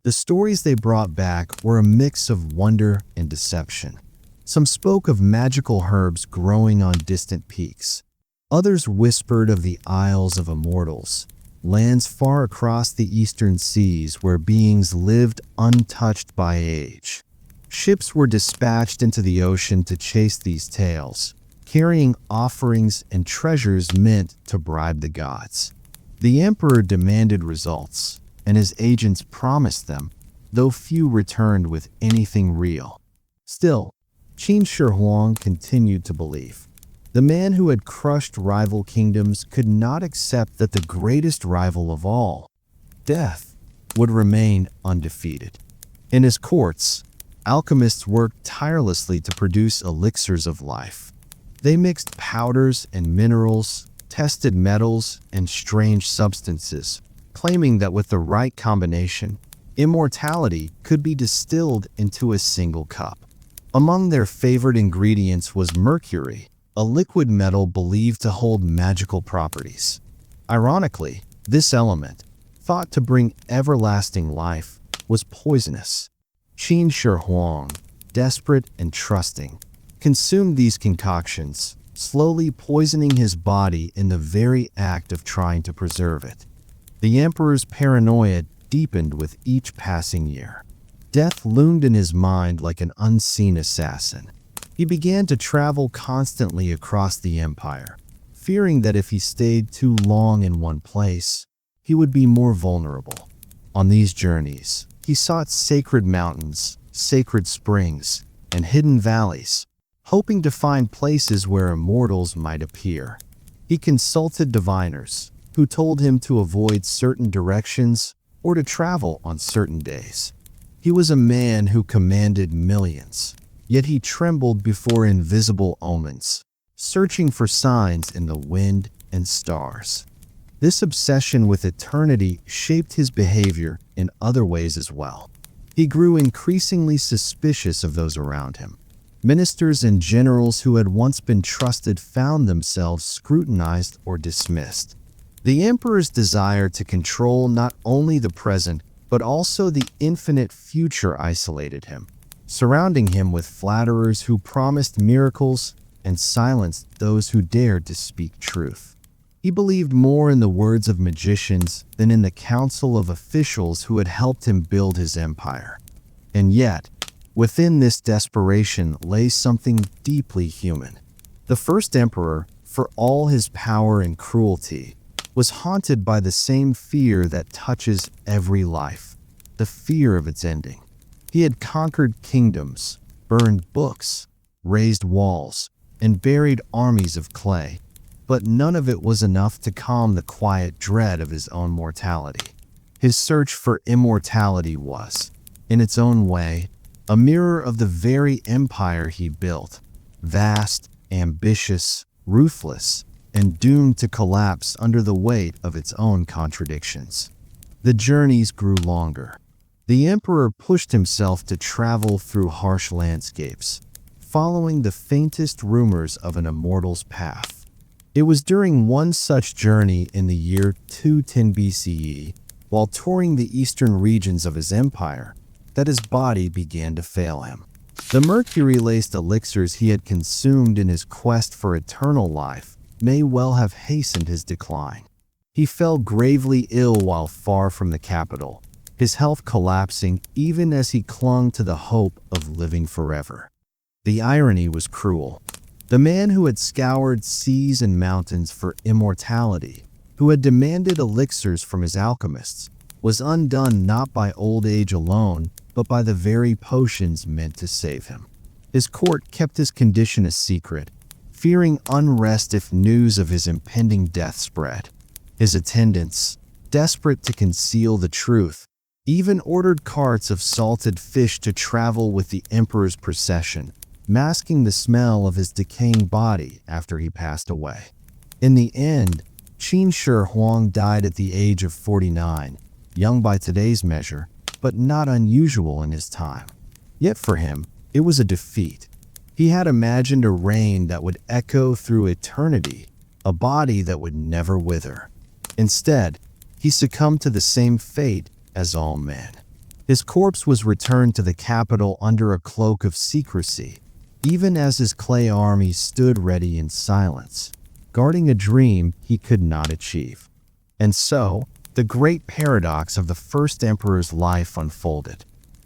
The stories they brought back were a mix of wonder and deception. Some spoke of magical herbs growing on distant peaks. Others whispered of the Isles of Immortals, lands far across the eastern seas where beings lived untouched by age. Ships were dispatched into the ocean to chase these tales, carrying offerings and treasures meant to bribe the gods. The emperor demanded results, and his agents promised them, though few returned with anything real. Still, Qin Shi Huang continued to believe. The man who had crushed rival kingdoms could not accept that the greatest rival of all, death, would remain undefeated. In his courts, alchemists worked tirelessly to produce elixirs of life. They mixed powders and minerals, tested metals and strange substances, claiming that with the right combination, immortality could be distilled into a single cup. Among their favored ingredients was mercury, a liquid metal believed to hold magical properties. Ironically, this element, thought to bring everlasting life, was poisonous. Qin Shi Huang, desperate and trusting, consumed these concoctions, slowly poisoning his body in the very act of trying to preserve it. The emperor's paranoia deepened with each passing year. Death loomed in his mind like an unseen assassin. He began to travel constantly across the empire, fearing that if he stayed too long in one place, he would be more vulnerable. On these journeys, he sought sacred mountains, sacred springs, and hidden valleys, hoping to find places where immortals might appear. He consulted diviners, who told him to avoid certain directions or to travel on certain days. He was a man who commanded millions, yet he trembled before invisible omens, searching for signs in the wind and stars. This obsession with eternity shaped his behavior in other ways as well. He grew increasingly suspicious of those around him. Ministers and generals who had once been trusted found themselves scrutinized or dismissed. The emperor's desire to control not only the present, but also the infinite future isolated him, surrounding him with flatterers who promised miracles and silenced those who dared to speak truth. He believed more in the words of magicians than in the counsel of officials who had helped him build his empire. And yet, within this desperation lay something deeply human. The first emperor, for all his power and cruelty, was haunted by the same fear that touches every life, the fear of its ending. He had conquered kingdoms, burned books, raised walls, and buried armies of clay, but none of it was enough to calm the quiet dread of his own mortality. His search for immortality was, in its own way, a mirror of the very empire he built, vast, ambitious, ruthless, and doomed to collapse under the weight of its own contradictions. The journeys grew longer. The emperor pushed himself to travel through harsh landscapes, following the faintest rumors of an immortal's path. It was during one such journey in the year 210 BCE, while touring the eastern regions of his empire, that his body began to fail him. The mercury-laced elixirs he had consumed in his quest for eternal life may well have hastened his decline. He fell gravely ill while far from the capital, his health collapsing even as he clung to the hope of living forever. The irony was cruel. The man who had scoured seas and mountains for immortality, who had demanded elixirs from his alchemists, was undone not by old age alone, but by the very potions meant to save him. His court kept his condition a secret, fearing unrest if news of his impending death spread. His attendants, desperate to conceal the truth, even ordered carts of salted fish to travel with the emperor's procession, masking the smell of his decaying body after he passed away. In the end, Qin Shi Huang died at the age of 49, young by today's measure, but not unusual in his time. Yet for him, it was a defeat. He had imagined a reign that would echo through eternity, a body that would never wither. Instead, he succumbed to the same fate as all men. His corpse was returned to the capital under a cloak of secrecy, even as his clay army stood ready in silence, guarding a dream he could not achieve. And so, the great paradox of the first emperor's life unfolded.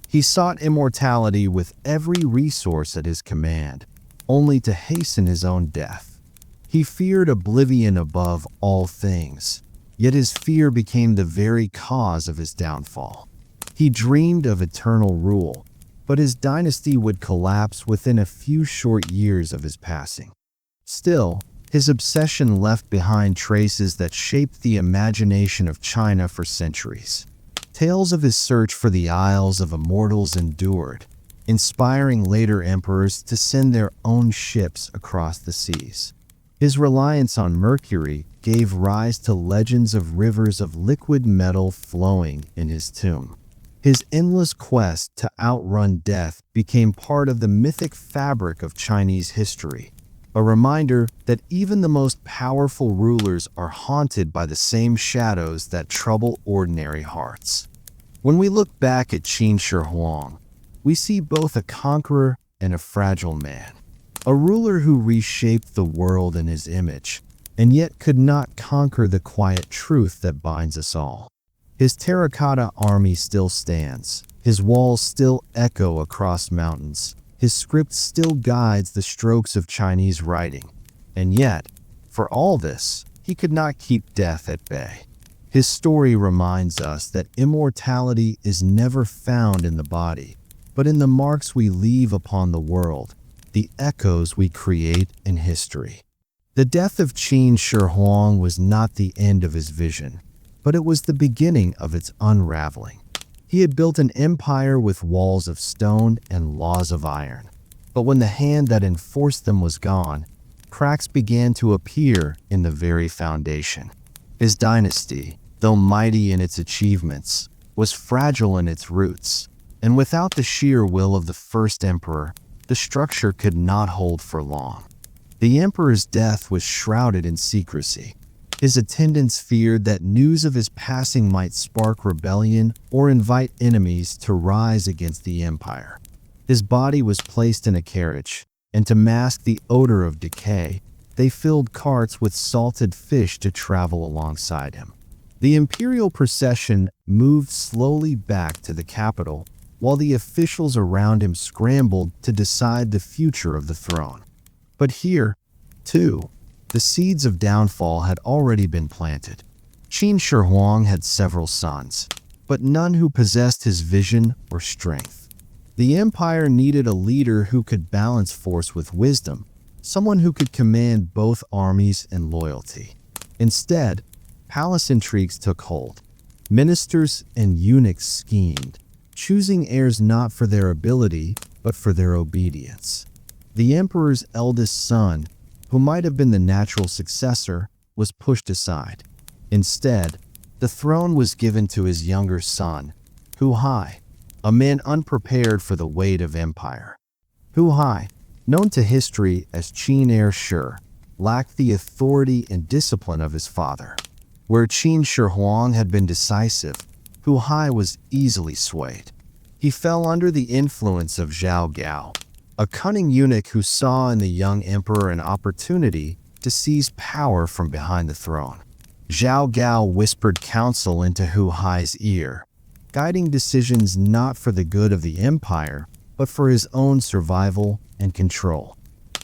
He sought immortality with every resource at his command, only to hasten his own death. He feared oblivion above all things, yet his fear became the very cause of his downfall. He dreamed of eternal rule, but his dynasty would collapse within a few short years of his passing. Still, his obsession left behind traces that shaped the imagination of China for centuries. Tales of his search for the Isles of Immortals endured, inspiring later emperors to send their own ships across the seas. His reliance on mercury gave rise to legends of rivers of liquid metal flowing in his tomb. His endless quest to outrun death became part of the mythic fabric of Chinese history, a reminder that even the most powerful rulers are haunted by the same shadows that trouble ordinary hearts. When we look back at Qin Shi Huang, we see both a conqueror and a fragile man, a ruler who reshaped the world in his image, and yet could not conquer the quiet truth that binds us all. His terracotta army still stands, his walls still echo across mountains, his script still guides the strokes of Chinese writing, and yet, for all this, he could not keep death at bay. His story reminds us that immortality is never found in the body, but in the marks we leave upon the world, the echoes we create in history. The death of Qin Shi Huang was not the end of his vision, but it was the beginning of its unraveling. He had built an empire with walls of stone and laws of iron, but when the hand that enforced them was gone, cracks began to appear in the very foundation. His dynasty, though mighty in its achievements, was fragile in its roots, and without the sheer will of the first emperor, the structure could not hold for long. The emperor's death was shrouded in secrecy. His attendants feared that news of his passing might spark rebellion or invite enemies to rise against the empire. His body was placed in a carriage, and to mask the odor of decay, they filled carts with salted fish to travel alongside him. The imperial procession moved slowly back to the capital, while the officials around him scrambled to decide the future of the throne. But here, too, the seeds of downfall had already been planted. Qin Shi Huang had several sons, but none who possessed his vision or strength. The empire needed a leader who could balance force with wisdom, someone who could command both armies and loyalty. Instead, palace intrigues took hold. Ministers and eunuchs schemed, choosing heirs not for their ability, but for their obedience. The emperor's eldest son, who might have been the natural successor, was pushed aside. Instead, the throne was given to his younger son, Hu Hai, a man unprepared for the weight of empire. Hu Hai, known to history as Qin Shi, lacked the authority and discipline of his father. Where Qin Shi Huang had been decisive, Hu Hai was easily swayed. He fell under the influence of Zhao Gao, a cunning eunuch who saw in the young emperor an opportunity to seize power from behind the throne. Zhao Gao whispered counsel into Hu Hai's ear, guiding decisions not for the good of the empire, but for his own survival and control.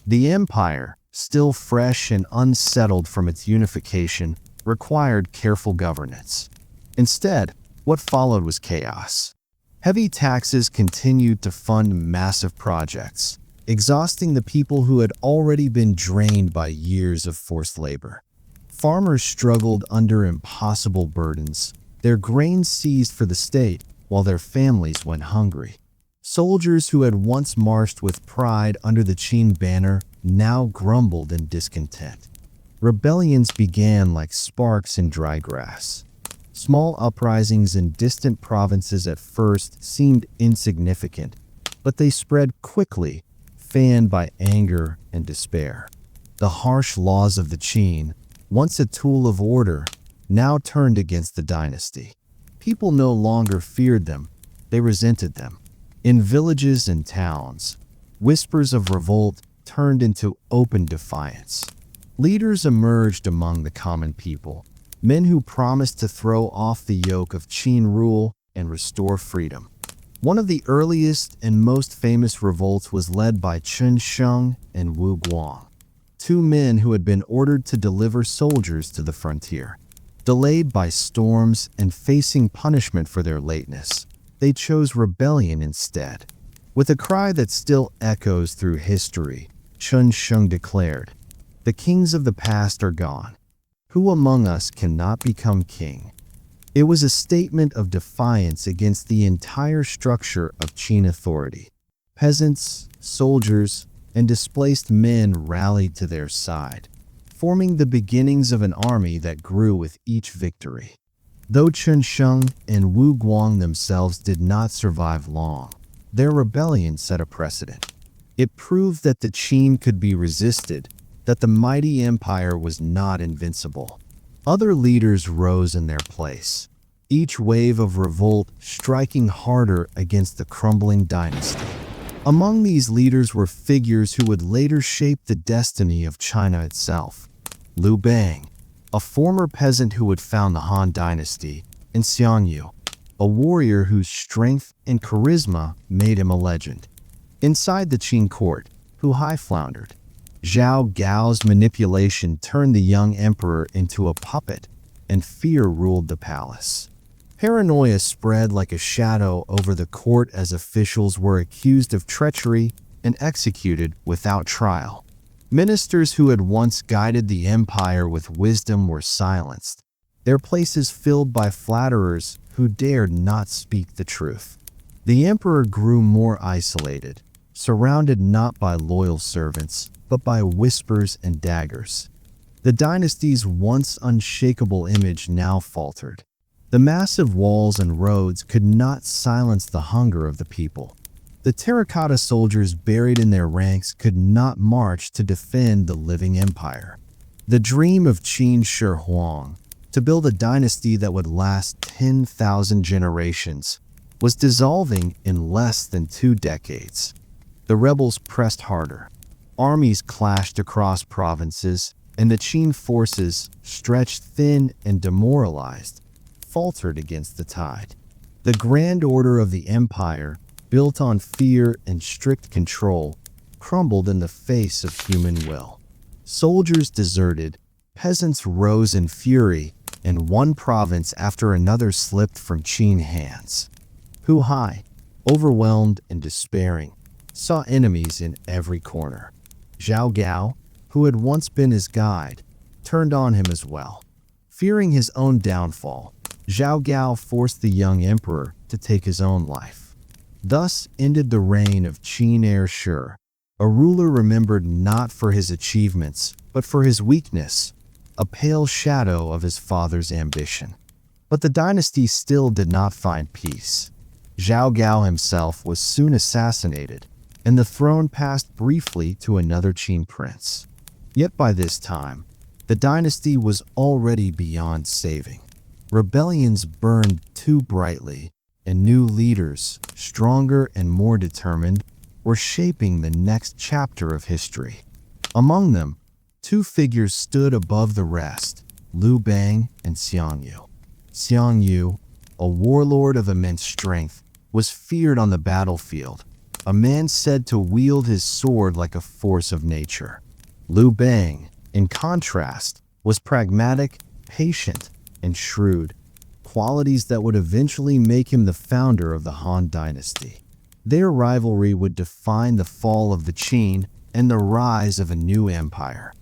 The empire, still fresh and unsettled from its unification, required careful governance. Instead, what followed was chaos. Heavy taxes continued to fund massive projects, exhausting the people who had already been drained by years of forced labor. Farmers struggled under impossible burdens, their grain seized for the state while their families went hungry. Soldiers who had once marched with pride under the Qin banner now grumbled in discontent. Rebellions began like sparks in dry grass. Small uprisings in distant provinces at first seemed insignificant, but they spread quickly, fanned by anger and despair. The harsh laws of the Qin, once a tool of order, now turned against the dynasty. People no longer feared them, they resented them. In villages and towns, whispers of revolt turned into open defiance. Leaders emerged among the common people, men who promised to throw off the yoke of Qin rule and restore freedom. One of the earliest and most famous revolts was led by Qin Sheng and Wu Guang, two men who had been ordered to deliver soldiers to the frontier. Delayed by storms and facing punishment for their lateness, they chose rebellion instead. With a cry that still echoes through history, Qin Sheng declared, "The kings of the past are gone. Who among us cannot become king?" It was a statement of defiance against the entire structure of Qin authority. Peasants, soldiers, and displaced men rallied to their side, forming the beginnings of an army that grew with each victory. Though Qin Sheng and Wu Guang themselves did not survive long, their rebellion set a precedent. It proved that the Qin could be resisted, that the mighty empire was not invincible. Other leaders rose in their place, each wave of revolt striking harder against the crumbling dynasty. Among these leaders were figures who would later shape the destiny of China itself. Liu Bang, a former peasant who would found the Han Dynasty, and Xiangyu, a warrior whose strength and charisma made him a legend. Inside the Qin court, Hu Hai floundered. Zhao Gao's manipulation turned the young emperor into a puppet, and fear ruled the palace. Paranoia spread like a shadow over the court as officials were accused of treachery and executed without trial. Ministers who had once guided the empire with wisdom were silenced, their places filled by flatterers who dared not speak the truth. The emperor grew more isolated, surrounded not by loyal servants, but by whispers and daggers. The dynasty's once unshakable image now faltered. The massive walls and roads could not silence the hunger of the people. The terracotta soldiers buried in their ranks could not march to defend the living empire. The dream of Qin Shi Huang, to build a dynasty that would last 10,000 generations, was dissolving in less than 2 decades. The rebels pressed harder. Armies clashed across provinces, and the Qin forces, stretched thin and demoralized, faltered against the tide. The grand order of the empire, built on fear and strict control, crumbled in the face of human will. Soldiers deserted, peasants rose in fury, and one province after another slipped from Qin hands. Huai, overwhelmed and despairing, saw enemies in every corner. Zhao Gao, who had once been his guide, turned on him as well. Fearing his own downfall, Zhao Gao forced the young emperor to take his own life. Thus ended the reign of Qin Shi, a ruler remembered not for his achievements, but for his weakness, a pale shadow of his father's ambition. But the dynasty still did not find peace. Zhao Gao himself was soon assassinated, and the throne passed briefly to another Qin prince. Yet by this time, the dynasty was already beyond saving. Rebellions burned too brightly, and new leaders, stronger and more determined, were shaping the next chapter of history. Among them, two figures stood above the rest, Liu Bang and Xiang Yu. Xiang Yu, a warlord of immense strength, was feared on the battlefield, a man said to wield his sword like a force of nature. Liu Bang, in contrast, was pragmatic, patient, and shrewd, qualities that would eventually make him the founder of the Han Dynasty. Their rivalry would define the fall of the Qin and the rise of a new empire.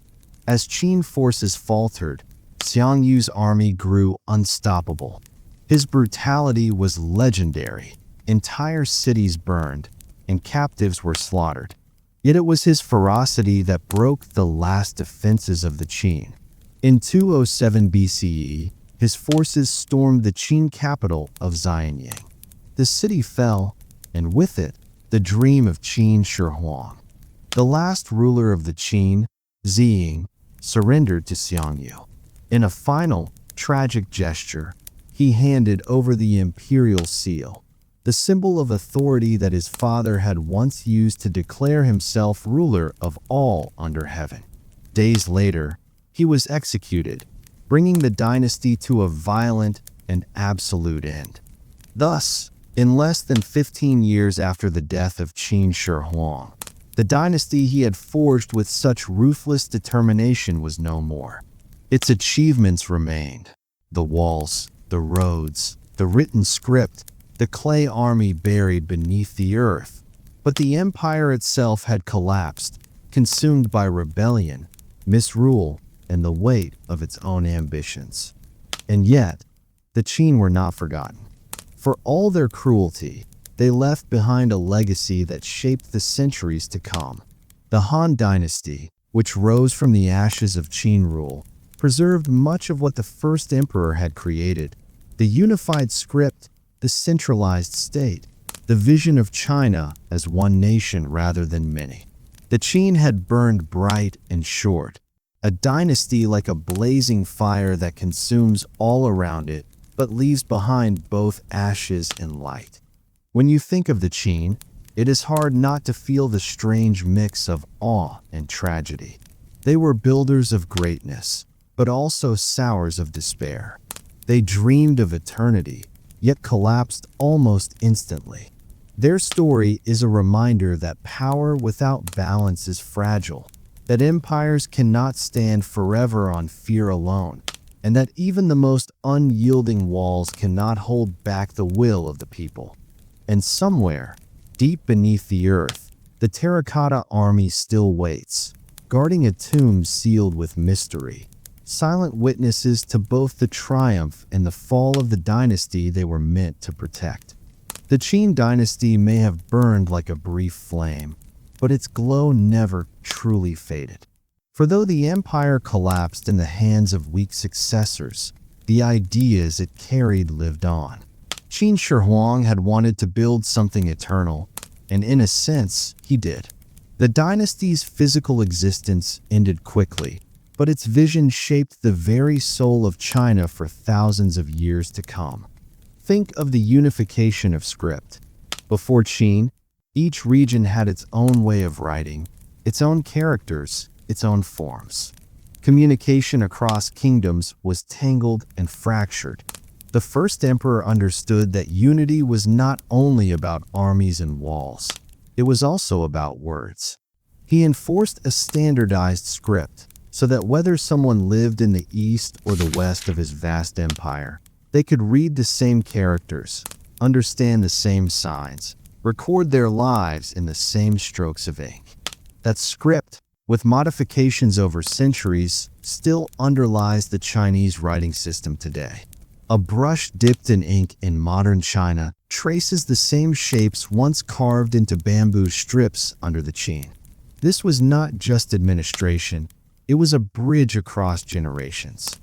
As Qin forces faltered, Xiang Yu's army grew unstoppable. His brutality was legendary. Entire cities burned, and captives were slaughtered. Yet it was his ferocity that broke the last defenses of the Qin. In 207 BCE, his forces stormed the Qin capital of Xianyang. The city fell, and with it, the dream of Qin Shi Huang. The last ruler of the Qin, Ziying, surrendered to Xiang Yu. In a final, tragic gesture, he handed over the imperial seal, the symbol of authority that his father had once used to declare himself ruler of all under heaven. Days later, he was executed, bringing the dynasty to a violent and absolute end. Thus, in less than 15 years after the death of Qin Shi Huang, the dynasty he had forged with such ruthless determination was no more. Its achievements remained: the walls, the roads, the written script, the clay army buried beneath the earth. But the empire itself had collapsed, consumed by rebellion, misrule, and the weight of its own ambitions. And yet, the Qin were not forgotten. For all their cruelty, they left behind a legacy that shaped the centuries to come. The Han Dynasty, which rose from the ashes of Qin rule, preserved much of what the first emperor had created: the unified script, the centralized state, the vision of China as one nation rather than many. The Qin had burned bright and short, a dynasty like a blazing fire that consumes all around it, but leaves behind both ashes and light. When you think of the Qin, it is hard not to feel the strange mix of awe and tragedy. They were builders of greatness, but also sowers of despair. They dreamed of eternity, yet collapsed almost instantly. Their story is a reminder that power without balance is fragile, that empires cannot stand forever on fear alone, and that even the most unyielding walls cannot hold back the will of the people. And somewhere, deep beneath the earth, the terracotta army still waits, guarding a tomb sealed with mystery, silent witnesses to both the triumph and the fall of the dynasty they were meant to protect. The Qin dynasty may have burned like a brief flame, but its glow never truly faded. For though the empire collapsed in the hands of weak successors, the ideas it carried lived on. Qin Shi Huang had wanted to build something eternal, and in a sense, he did. The dynasty's physical existence ended quickly, but its vision shaped the very soul of China for thousands of years to come. Think of the unification of script. Before Qin, each region had its own way of writing, its own characters, its own forms. Communication across kingdoms was tangled and fractured. The first emperor understood that unity was not only about armies and walls, it was also about words. He enforced a standardized script so that whether someone lived in the east or the west of his vast empire, they could read the same characters, understand the same signs, record their lives in the same strokes of ink. That script, with modifications over centuries, still underlies the Chinese writing system today. A brush dipped in ink in modern China traces the same shapes once carved into bamboo strips under the Qin. This was not just administration, it was a bridge across generations.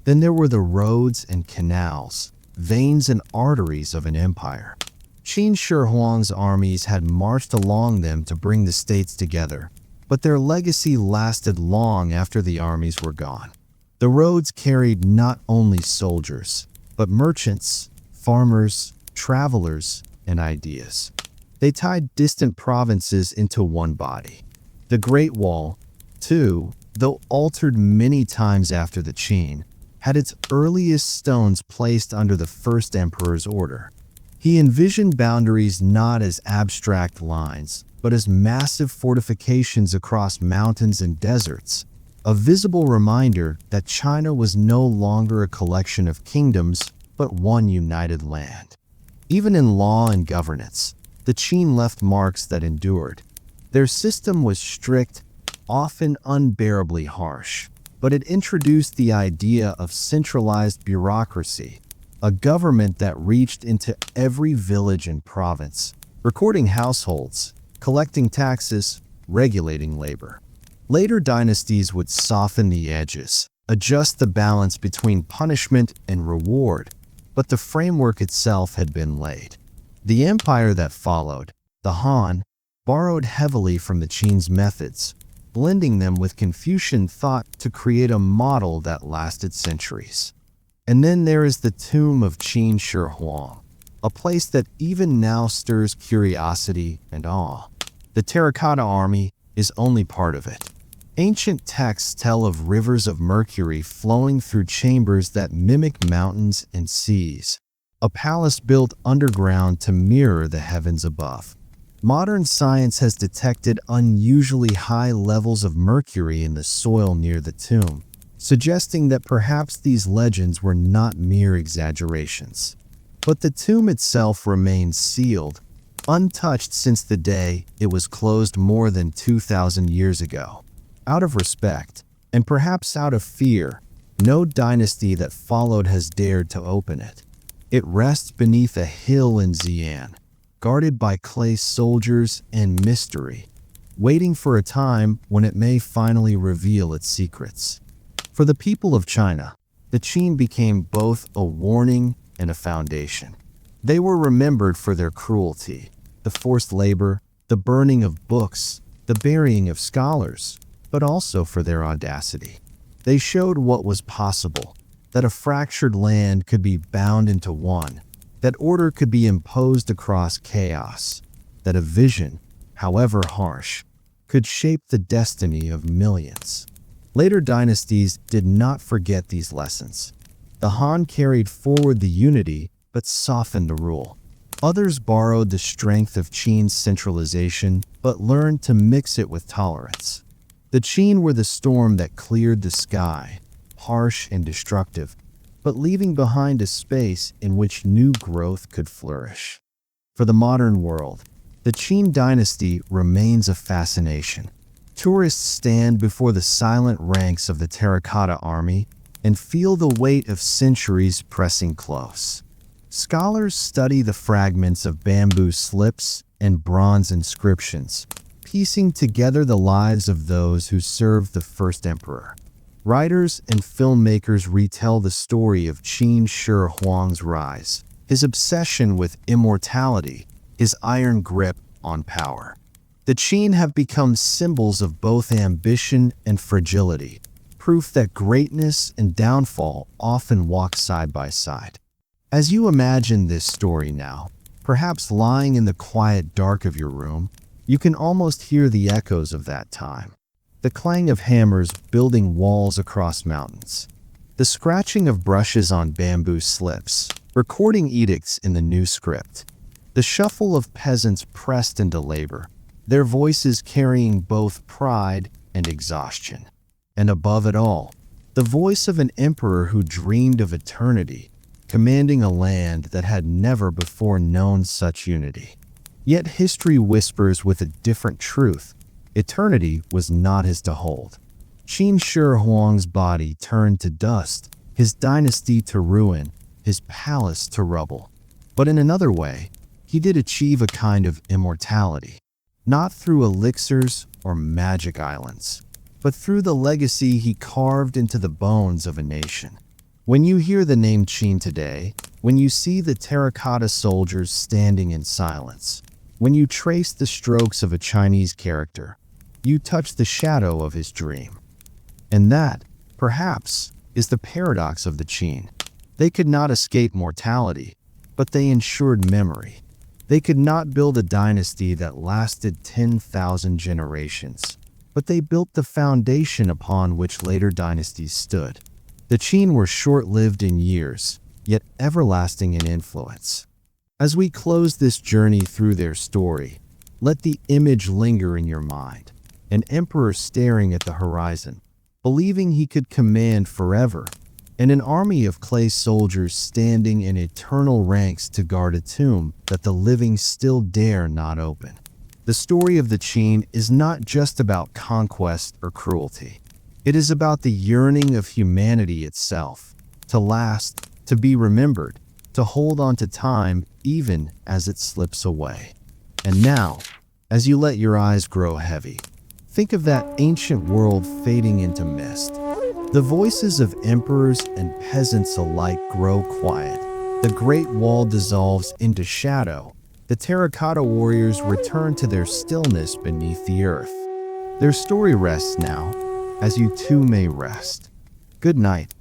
Then there were the roads and canals, veins and arteries of an empire. Qin Shi Huang's armies had marched along them to bring the states together, but their legacy lasted long after the armies were gone. The roads carried not only soldiers, but merchants, farmers, travelers, and ideas. They tied distant provinces into one body. The Great Wall, too, though altered many times after the Qin, had its earliest stones placed under the first emperor's order. He envisioned boundaries not as abstract lines, but as massive fortifications across mountains and deserts, a visible reminder that China was no longer a collection of kingdoms, but one united land. Even in law and governance, the Qin left marks that endured. Their system was strict, often unbearably harsh, but it introduced the idea of centralized bureaucracy, a government that reached into every village and province, recording households, collecting taxes, regulating labor. Later dynasties would soften the edges, adjust the balance between punishment and reward, but the framework itself had been laid. The empire that followed, the Han, borrowed heavily from the Qin's methods, blending them with Confucian thought to create a model that lasted centuries. And then there is the tomb of Qin Shi Huang, a place that even now stirs curiosity and awe. The terracotta army is only part of it. Ancient texts tell of rivers of mercury flowing through chambers that mimic mountains and seas, a palace built underground to mirror the heavens above. Modern science has detected unusually high levels of mercury in the soil near the tomb, suggesting that perhaps these legends were not mere exaggerations. But the tomb itself remains sealed, untouched since the day it was closed more than 2,000 years ago. Out of respect, and perhaps out of fear, no dynasty that followed has dared to open it. It rests beneath a hill in Xi'an, guarded by clay soldiers and mystery, waiting for a time when it may finally reveal its secrets. For the people of China, the Qin became both a warning and a foundation. They were remembered for their cruelty, the forced labor, the burning of books, the burying of scholars, but also for their audacity. They showed what was possible, that a fractured land could be bound into one, that order could be imposed across chaos, that a vision, however harsh, could shape the destiny of millions. Later dynasties did not forget these lessons. The Han carried forward the unity, but softened the rule. Others borrowed the strength of Qin's centralization, but learned to mix it with tolerance. The Qin were the storm that cleared the sky, harsh and destructive, but leaving behind a space in which new growth could flourish. For the modern world, the Qin dynasty remains a fascination. Tourists stand before the silent ranks of the terracotta army and feel the weight of centuries pressing close. Scholars study the fragments of bamboo slips and bronze inscriptions, piecing together the lives of those who served the first emperor. Writers and filmmakers retell the story of Qin Shi Huang's rise, his obsession with immortality, his iron grip on power. The Qin have become symbols of both ambition and fragility, proof that greatness and downfall often walk side by side. As you imagine this story now, perhaps lying in the quiet dark of your room, You can almost hear the echoes of that time. The clang of hammers building walls across mountains. The scratching of brushes on bamboo slips, recording edicts in the new script. The shuffle of peasants pressed into labor, their voices carrying both pride and exhaustion. And above it all, the voice of an emperor who dreamed of eternity, commanding a land that had never before known such unity. Yet history whispers with a different truth. Eternity was not his to hold. Qin Shi Huang's body turned to dust, his dynasty to ruin, his palace to rubble. But in another way, he did achieve a kind of immortality, not through elixirs or magic islands, but through the legacy he carved into the bones of a nation. When you hear the name Qin today, when you see the terracotta soldiers standing in silence, when you trace the strokes of a Chinese character, you touch the shadow of his dream. And that, perhaps, is the paradox of the Qin. They could not escape mortality, but they ensured memory. They could not build a dynasty that lasted 10,000 generations, but they built the foundation upon which later dynasties stood. The Qin were short-lived in years, yet everlasting in influence. As we close this journey through their story, let the image linger in your mind. An emperor staring at the horizon, believing he could command forever, and an army of clay soldiers standing in eternal ranks to guard a tomb that the living still dare not open. The story of the Qin is not just about conquest or cruelty. It is about the yearning of humanity itself, to last, to be remembered, to hold on to time even as it slips away. And now, as you let your eyes grow heavy, think of that ancient world fading into mist. The voices of emperors and peasants alike grow quiet. The Great Wall dissolves into shadow. The terracotta warriors return to their stillness beneath the earth. Their story rests now, as you too may rest. Good night.